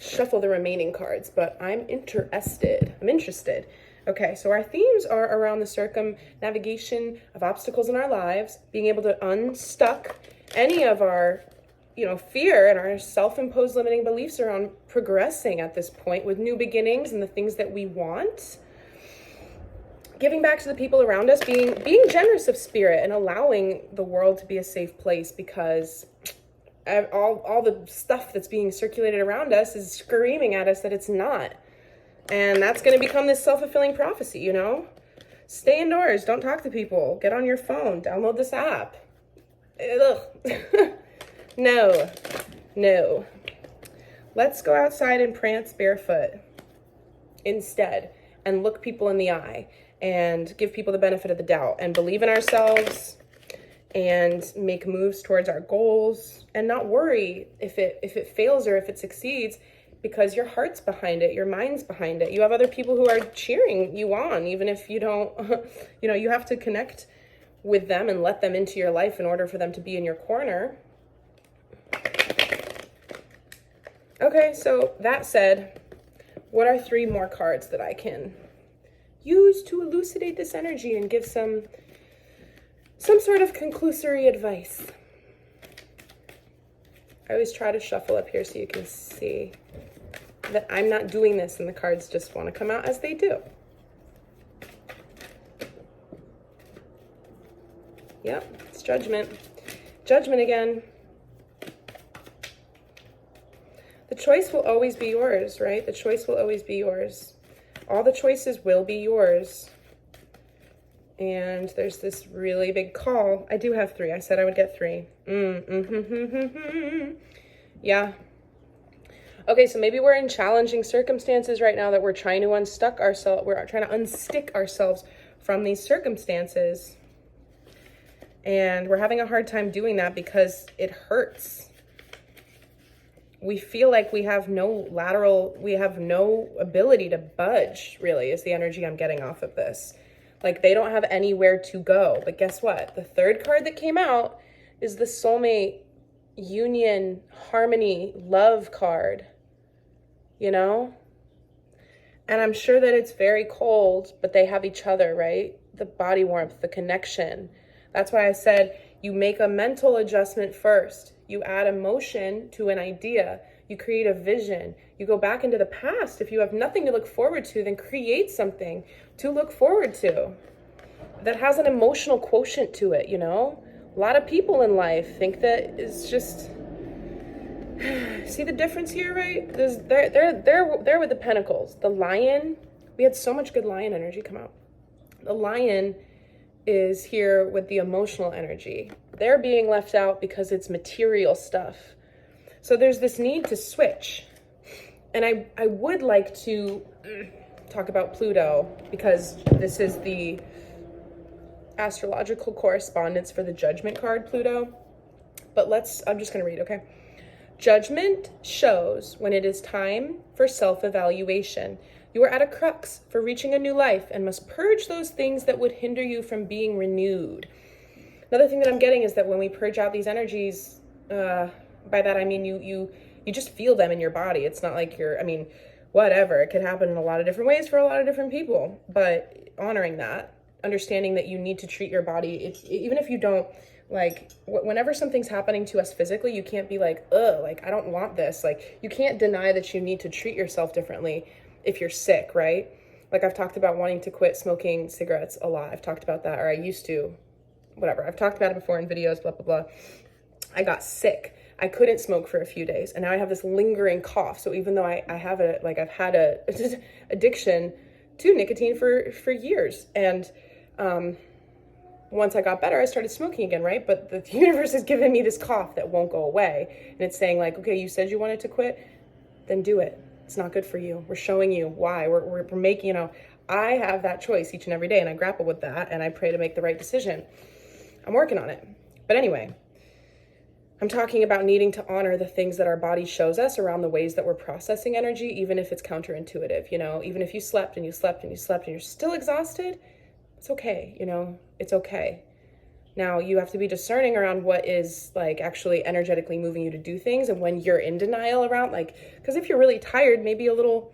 Speaker 1: shuffle the remaining cards, but I'm interested. Okay, so our themes are around the circumnavigation of obstacles in our lives, being able to unstuck any of our, you know, fear and our self-imposed limiting beliefs around progressing at this point with new beginnings and the things that we want. Giving back to the people around us, being generous of spirit and allowing the world to be a safe place, because all the stuff that's being circulated around us is screaming at us that it's not. And that's going to become this self-fulfilling prophecy, you know? Stay indoors. Don't talk to people. Get on your phone. Download this app. Ugh. No. Let's go outside and prance barefoot instead and look people in the eye and give people the benefit of the doubt and believe in ourselves and make moves towards our goals and not worry if it fails or if it succeeds, because your heart's behind it, your mind's behind it. You have other people who are cheering you on, even if you don't, you know, you have to connect with them and let them into your life in order for them to be in your corner. Okay, so that said, what are 3 more cards that I can use to elucidate this energy and give some sort of conclusory advice? I always try to shuffle up here so you can see that I'm not doing this and the cards just want to come out as they do. Yep, it's judgment. Judgment again. The choice will always be yours, right? The choice will always be yours. All the choices will be yours. And there's this really big call. I do have 3. I said I would get 3. Yeah. Okay, so maybe we're in challenging circumstances right now that we're trying to unstick ourselves from these circumstances. And we're having a hard time doing that because it hurts. We feel like we have no ability to budge, really, is the energy I'm getting off of this. Like they don't have anywhere to go. But guess what? The third card that came out is the soulmate, union, harmony, love card, you know? And I'm sure that it's very cold, but they have each other, right? The body warmth, the connection. That's why I said you make a mental adjustment first. You add emotion to an idea. You create a vision. You go back into the past. If you have nothing to look forward to, then create something to look forward to that has an emotional quotient to it, you know? A lot of people in life think that it's just... See the difference here, right? They're with the pentacles. The lion, we had so much good lion energy come out. The lion is here with the emotional energy. They're being left out because it's material stuff. So there's this need to switch. And I would like to talk about Pluto because this is the astrological correspondence for the Judgment card, Pluto. But I'm just going to read, okay? Judgment shows when it is time for self-evaluation. You are at a crux for reaching a new life and must purge those things that would hinder you from being renewed. Another thing that I'm getting is that when we purge out these energies, by that I mean you just feel them in your body. It's not like whatever. It could happen in a lot of different ways for a lot of different people. But honoring that, understanding that you need to treat your body, even if you don't, like, whenever something's happening to us physically, you can't be like, ugh, like, I don't want this. Like, you can't deny that you need to treat yourself differently if you're sick, right? Like, I've talked about wanting to quit smoking cigarettes a lot. I've talked about that, or I used to, whatever. I've talked about it before in videos, blah, blah, blah. I got sick. I couldn't smoke for a few days, and now I have this lingering cough. So even though I've had a addiction to nicotine for years, and once I got better, I started smoking again, right? But the universe has given me this cough that won't go away. And it's saying like, okay, you said you wanted to quit, then do it. It's not good for you. We're showing you why. We're making, I have that choice each and every day, and I grapple with that, and I pray to make the right decision. I'm working on it. But anyway, I'm talking about needing to honor the things that our body shows us around the ways that we're processing energy, even if it's counterintuitive, even if you slept and you slept and you slept and you're still exhausted, it's okay, it's okay. Now you have to be discerning around what is like actually energetically moving you to do things, and when you're in denial around, because if you're really tired, maybe a little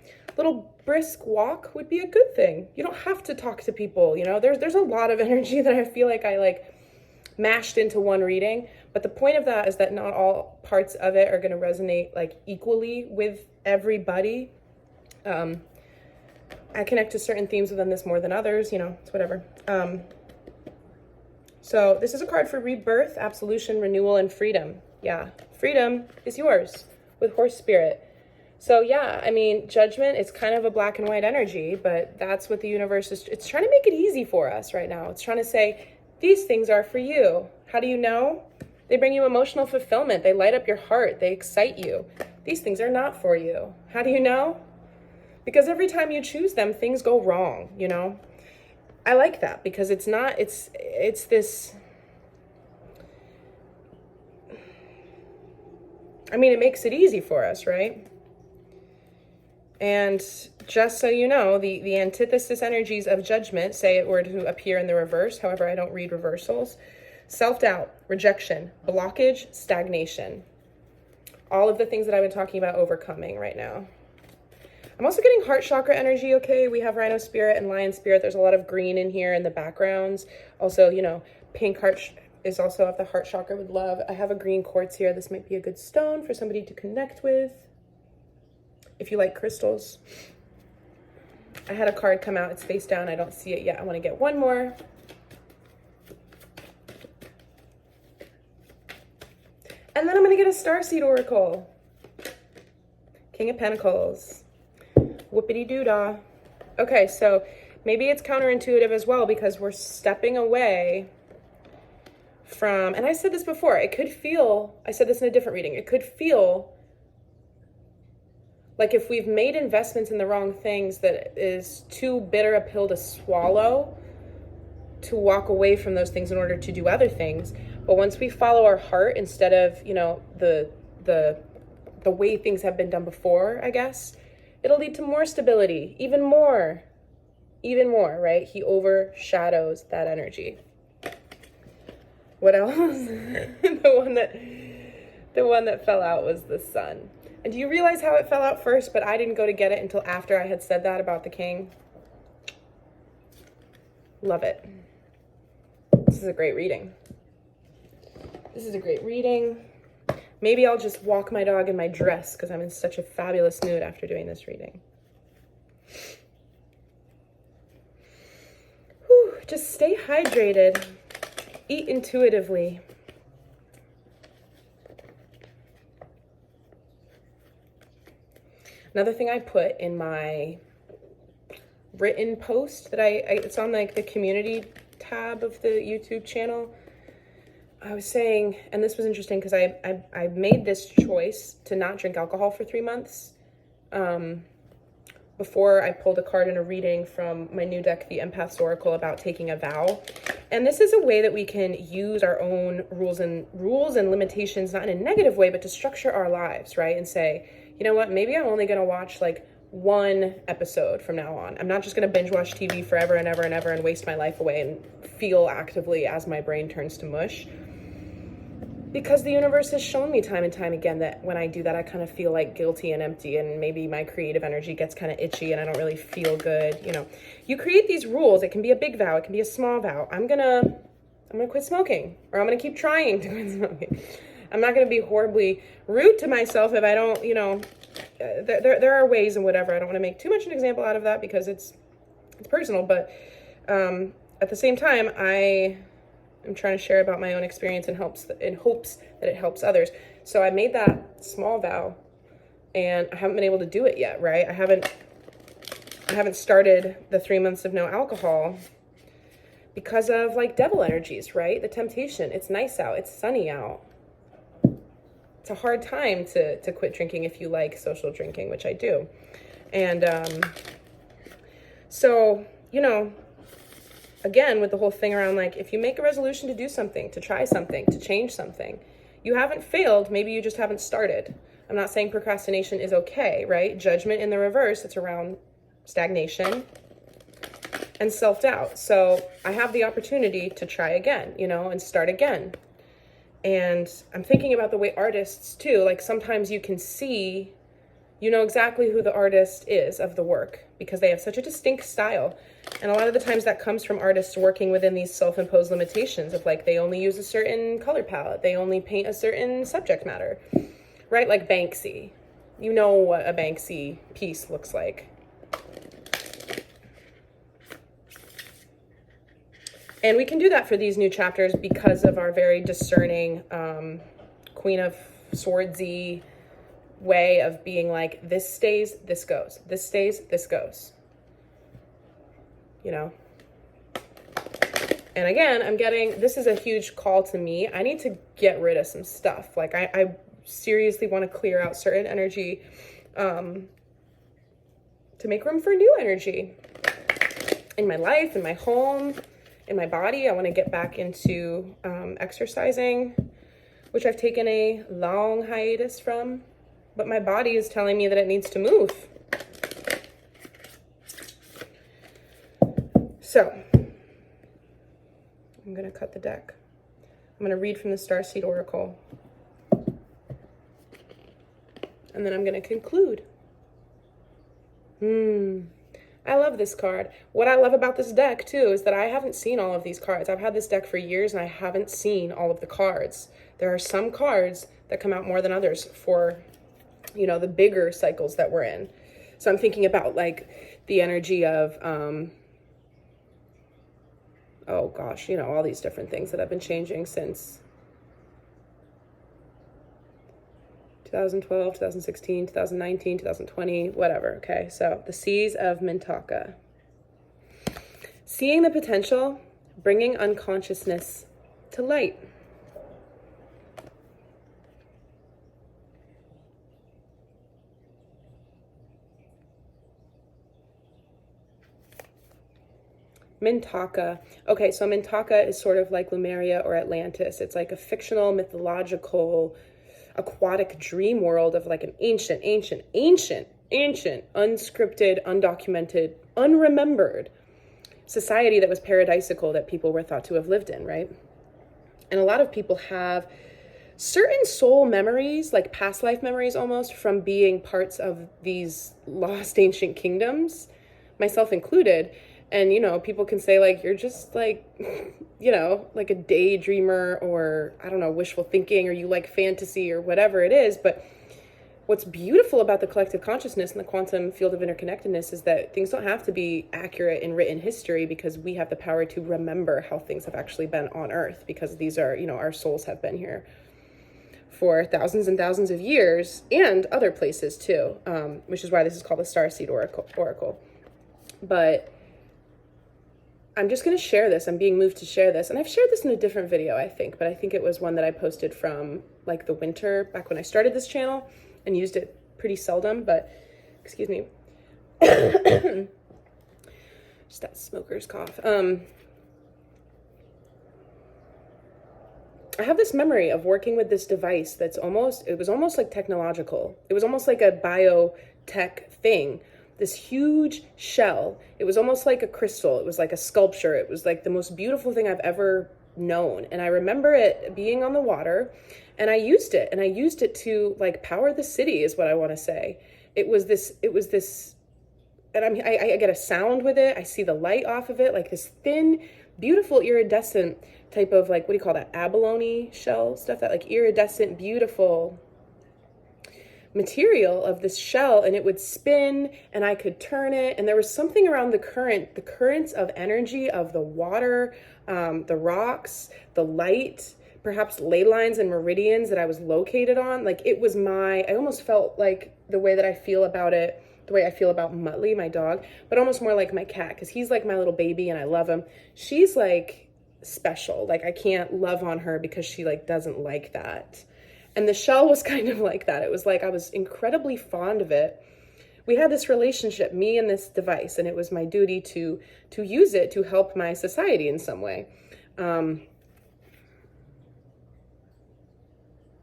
Speaker 1: brisk walk would be a good thing. You don't have to talk to people, there's a lot of energy that I feel like I mashed into one reading, but the point of that is that not all parts of it are going to resonate equally with everybody. I connect to certain themes within this more than others, it's whatever. So this is a card for rebirth, absolution, renewal, and freedom. Yeah, freedom is yours with horse spirit. So yeah, judgment is kind of a black and white energy, but that's what the universe is. It's trying to make it easy for us right now. It's trying to say, these things are for you. How do you know? They bring you emotional fulfillment. They light up your heart. They excite you. These things are not for you. How do you know? Because every time you choose them, things go wrong, I like that because it's this, it makes it easy for us, right? And just so you know, the antithesis energies of judgment, say it were to appear in the reverse, however, I don't read reversals. Self-doubt, rejection, blockage, stagnation. All of the things that I've been talking about overcoming right now. I'm also getting heart chakra energy, okay? We have rhino spirit and lion spirit. There's a lot of green in here in the backgrounds. Also, pink heart is also of the heart chakra with love. I have a green quartz here. This might be a good stone for somebody to connect with. If you like crystals. I had a card come out. It's face down. I don't see it yet. I want to get one more. And then I'm going to get a starseed oracle. King of Pentacles. Whoopity-doo-dah. Okay, so maybe it's counterintuitive as well because we're stepping away from, and I said this before, I said this in a different reading, it could feel like if we've made investments in the wrong things that is too bitter a pill to swallow, to walk away from those things in order to do other things. But once we follow our heart instead of, the way things have been done before, I guess, it'll lead to more stability, even more, right? He overshadows that energy. What else? The one that fell out was the sun. And do you realize how it fell out first, but I didn't go to get it until after I had said that about the king? Love it. This is a great reading. Maybe I'll just walk my dog in my dress because I'm in such a fabulous mood after doing this reading. Whew, just stay hydrated. Eat intuitively. Another thing I put in my written post that it's on like the community tab of the YouTube channel. I was saying, and this was interesting because I made this choice to not drink alcohol for 3 months before I pulled a card in a reading from my new deck, the Empath's Oracle, about taking a vow. And this is a way that we can use our own rules and limitations, not in a negative way, but to structure our lives, right? And say, you know what, maybe I'm only going to watch like one episode from now on. I'm not just going to binge watch TV forever and ever and ever and waste my life away and feel actively as my brain turns to mush. Because the universe has shown me time and time again that when I do that, I kind of feel like guilty and empty, and maybe my creative energy gets kind of itchy and I don't really feel good. You know, you create these rules. It can be a big vow. It can be a small vow. I'm gonna quit smoking, or I'm going to keep trying to quit smoking. I'm not going to be horribly rude to myself if I don't, there are ways and whatever. I don't want to make too much an example out of that because it's personal, but at the same time, I'm trying to share about my own experience in hopes that it helps others. So I made that small vow, and I haven't been able to do it yet, right? I haven't started the 3 months of no alcohol because of like devil energies, right? The temptation. It's nice out. It's sunny out. It's a hard time to quit drinking if you like social drinking, which I do. And so, again, with the whole thing around like, if you make a resolution to do something, to try something, to change something, you haven't failed. Maybe you just haven't started. I'm not saying procrastination is okay, right? Judgment in the reverse, it's around stagnation and self-doubt. So I have the opportunity to try again, and start again. And I'm thinking about the way artists too, like sometimes you can see, exactly who the artist is of the work because they have such a distinct style. And a lot of the times that comes from artists working within these self-imposed limitations of like, they only use a certain color palette. They only paint a certain subject matter, right? Like Banksy. You know what a Banksy piece looks like. And we can do that for these new chapters because of our very discerning Queen of Swordsy way of being like, this stays, this goes. This stays, this goes. And again, this is a huge call to me. I need to get rid of some stuff. Like I seriously want to clear out certain energy to make room for new energy in my life, in my home, in my body. I want to get back into exercising, which I've taken a long hiatus from, but my body is telling me that it needs to move. So I'm going to cut the deck. I'm going to read from the Starseed Oracle. And then I'm going to conclude. I love this card. What I love about this deck too is that I haven't seen all of these cards. I've had this deck for years and I haven't seen all of the cards. There are some cards that come out more than others for, the bigger cycles that we're in. So I'm thinking about like the energy of, oh gosh, all these different things that have been changing since 2012, 2016, 2019, 2020, whatever, okay? So the Seas of Mintaka. Seeing the potential, bringing unconsciousness to light. Mintaka. Okay, so Mintaka is sort of like Lemuria or Atlantis. It's like a fictional, mythological, aquatic dream world of like an ancient, unscripted, undocumented, unremembered society that was paradisical that people were thought to have lived in, right? And a lot of people have certain soul memories, like past life memories almost, from being parts of these lost ancient kingdoms, myself included. And, you know, people can say like, you're just like, you know, like a daydreamer, or I don't know, wishful thinking, or you like fantasy or whatever it is. But what's beautiful about the collective consciousness and the quantum field of interconnectedness is that things don't have to be accurate in written history, because we have the power to remember how things have actually been on Earth, because these are, you know, our souls have been here for thousands and thousands of years, and other places too, which is why this is called the Starseed Oracle. But I'm just going to share this. I'm being moved to share this. And I've shared this in a different video, I think, but I think it was one that I posted from like the winter back when I started this channel and used it pretty seldom, but excuse me. Just that smoker's cough. I have this memory of working with this device that's it was almost like technological. It was almost like a biotech thing, this huge shell. It was almost like a crystal. It was like a sculpture. It was like the most beautiful thing I've ever known. And I remember it being on the water, and I used it to like power the city is what I want to say. It was this, and I get a sound with it. I see the light off of it, like this thin, beautiful iridescent type of like, what do you call that? Abalone shell stuff, that like iridescent, beautiful material of this shell, and it would spin and I could turn it. And there was something around the currents of energy of the water, the rocks, the light, perhaps ley lines and meridians that I was located on. Like it was I almost felt like the way that I feel about it, the way I feel about Muttley, my dog, but almost more like my cat, because he's like my little baby and I love him. She's like special. Like I can't love on her because she like doesn't like that. And the shell was kind of like that. It was like I was incredibly fond of it. We had this relationship, me and this device, and it was my duty to use it to help my society in some way.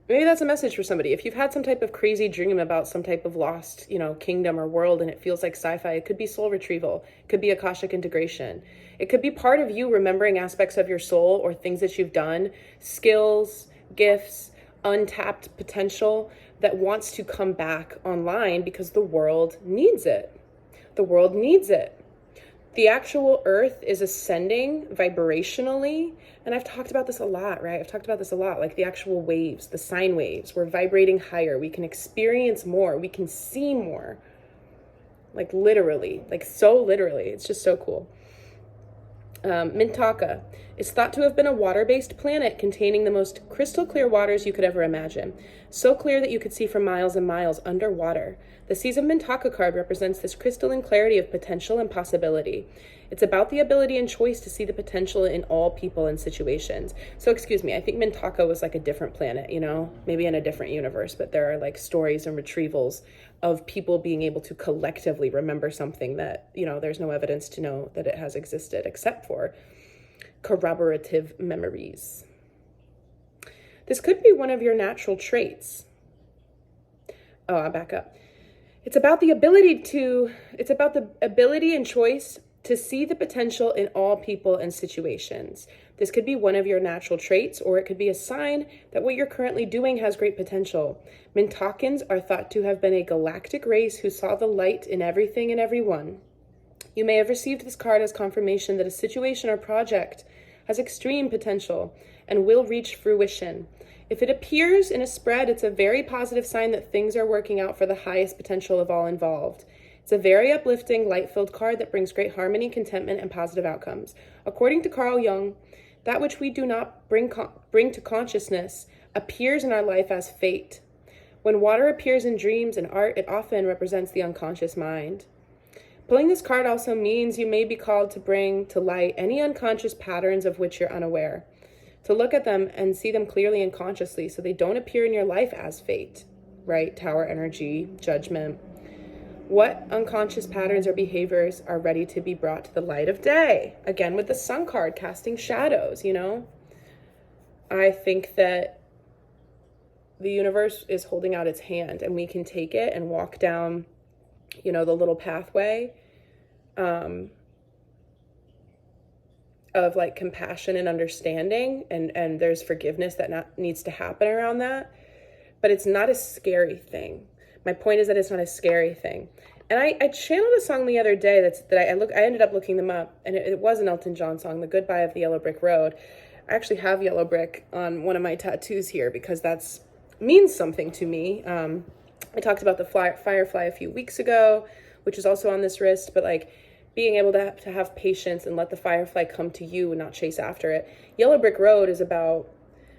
Speaker 1: Maybe that's a message for somebody. If you've had some type of crazy dream about some type of lost, you know, kingdom or world, and it feels like sci-fi, it could be soul retrieval. It could be Akashic integration. It could be part of you remembering aspects of your soul or things that you've done, skills, gifts, untapped potential that wants to come back online because the world needs it. The world needs it. The actual earth is ascending vibrationally. And I've talked about this a lot, right? I've talked about this a lot, like the actual waves, the sine waves. We're vibrating higher. We can experience more. We can see more. Like literally, like so literally. It's just so cool. Mintaka is thought to have been a water-based planet containing the most crystal clear waters you could ever imagine. So clear that you could see for miles and miles underwater. The Seas of Mintaka card represents this crystalline clarity of potential and possibility. It's about the ability and choice to see the potential in all people and situations. So excuse me, I think Mintaka was like a different planet, you know, maybe in a different universe, but there are like stories and retrievals of people being able to collectively remember something that, you know, there's no evidence to know that it has existed except for corroborative memories. This could be one of your natural traits. Oh, I'll back up. It's about the ability and choice to see the potential in all people and situations. This could be one of your natural traits, or it could be a sign that what you're currently doing has great potential. Mintakans are thought to have been a galactic race who saw the light in everything and everyone. You may have received this card as confirmation that a situation or project has extreme potential and will reach fruition. If it appears in a spread, it's a very positive sign that things are working out for the highest potential of all involved. It's a very uplifting, light-filled card that brings great harmony, contentment, and positive outcomes. According to Carl Jung, that which we do not bring to consciousness appears in our life as fate. When water appears in dreams and art, it often represents the unconscious mind. Pulling this card also means you may be called to bring to light any unconscious patterns of which you're unaware, to look at them and see them clearly and consciously so they don't appear in your life as fate, right? Tower energy, judgment. What unconscious patterns or behaviors are ready to be brought to the light of day? Again, with the Sun card, casting shadows, you know? I think that the universe is holding out its hand, and we can take it and walk down, you know, the little pathway of like compassion and understanding, and there's forgiveness that needs to happen around that. But it's not a scary thing. My point is that it's not a scary thing. And I channeled a song the other day I ended up looking them up, and it was an Elton John song, The Goodbye of the Yellow Brick Road. I actually have yellow brick on one of my tattoos here because that's means something to me. I talked about the firefly a few weeks ago, which is also on this wrist, but like being able to have patience and let the firefly come to you and not chase after it. Yellow Brick Road is about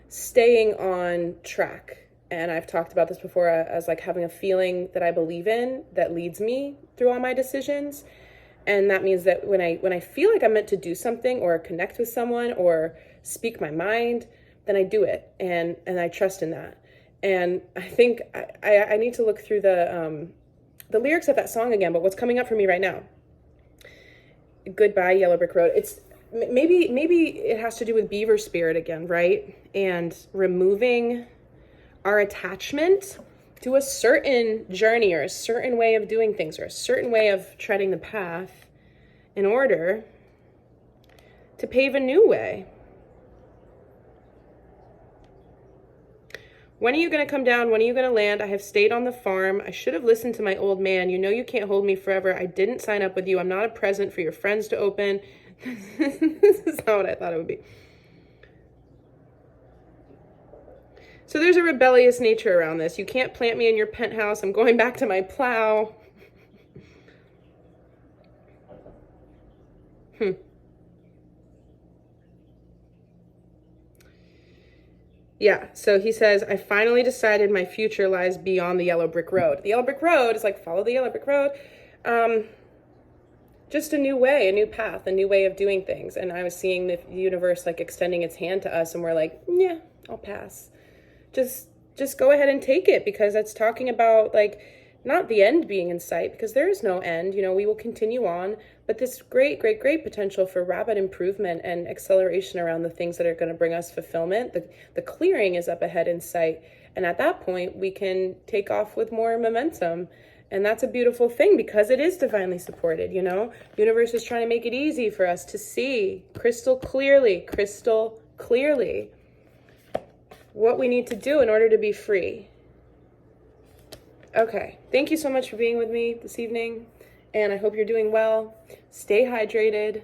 Speaker 1: staying on track. And I've talked about this before as like having a feeling that I believe in that leads me through all my decisions. And that means that when I feel like I'm meant to do something or connect with someone or speak my mind, then I do it. And I trust in that. And I think I need to look through the lyrics of that song again, but what's coming up for me right now? Goodbye, Yellow Brick Road. It's maybe it has to do with beaver spirit again, right? And removing our attachment to a certain journey or a certain way of doing things or a certain way of treading the path in order to pave a new way. When are you going to come down? When are you going to land? I have stayed on the farm. I should have listened to my old man. You know you can't hold me forever. I didn't sign up with you. I'm not a present for your friends to open. This is not what I thought it would be. So there's a rebellious nature around this. You can't plant me in your penthouse. I'm going back to my plow. Yeah, so he says, I finally decided my future lies beyond the yellow brick road. The yellow brick road is like, follow the yellow brick road. Just a new way, a new path, a new way of doing things. And I was seeing the universe like extending its hand to us, and we're like, yeah, I'll pass. Just go ahead and take it, because it's talking about like not the end being in sight, because there is no end. You know, we will continue on, but this great potential for rapid improvement and acceleration around the things that are going to bring us fulfillment. The clearing is up ahead in sight, and at that point we can take off with more momentum. And that's a beautiful thing, because it is divinely supported, you know? The universe is trying to make it easy for us to see crystal clearly what we need to do in order to be free. Okay, thank you so much for being with me this evening, and I hope you're doing well. Stay hydrated.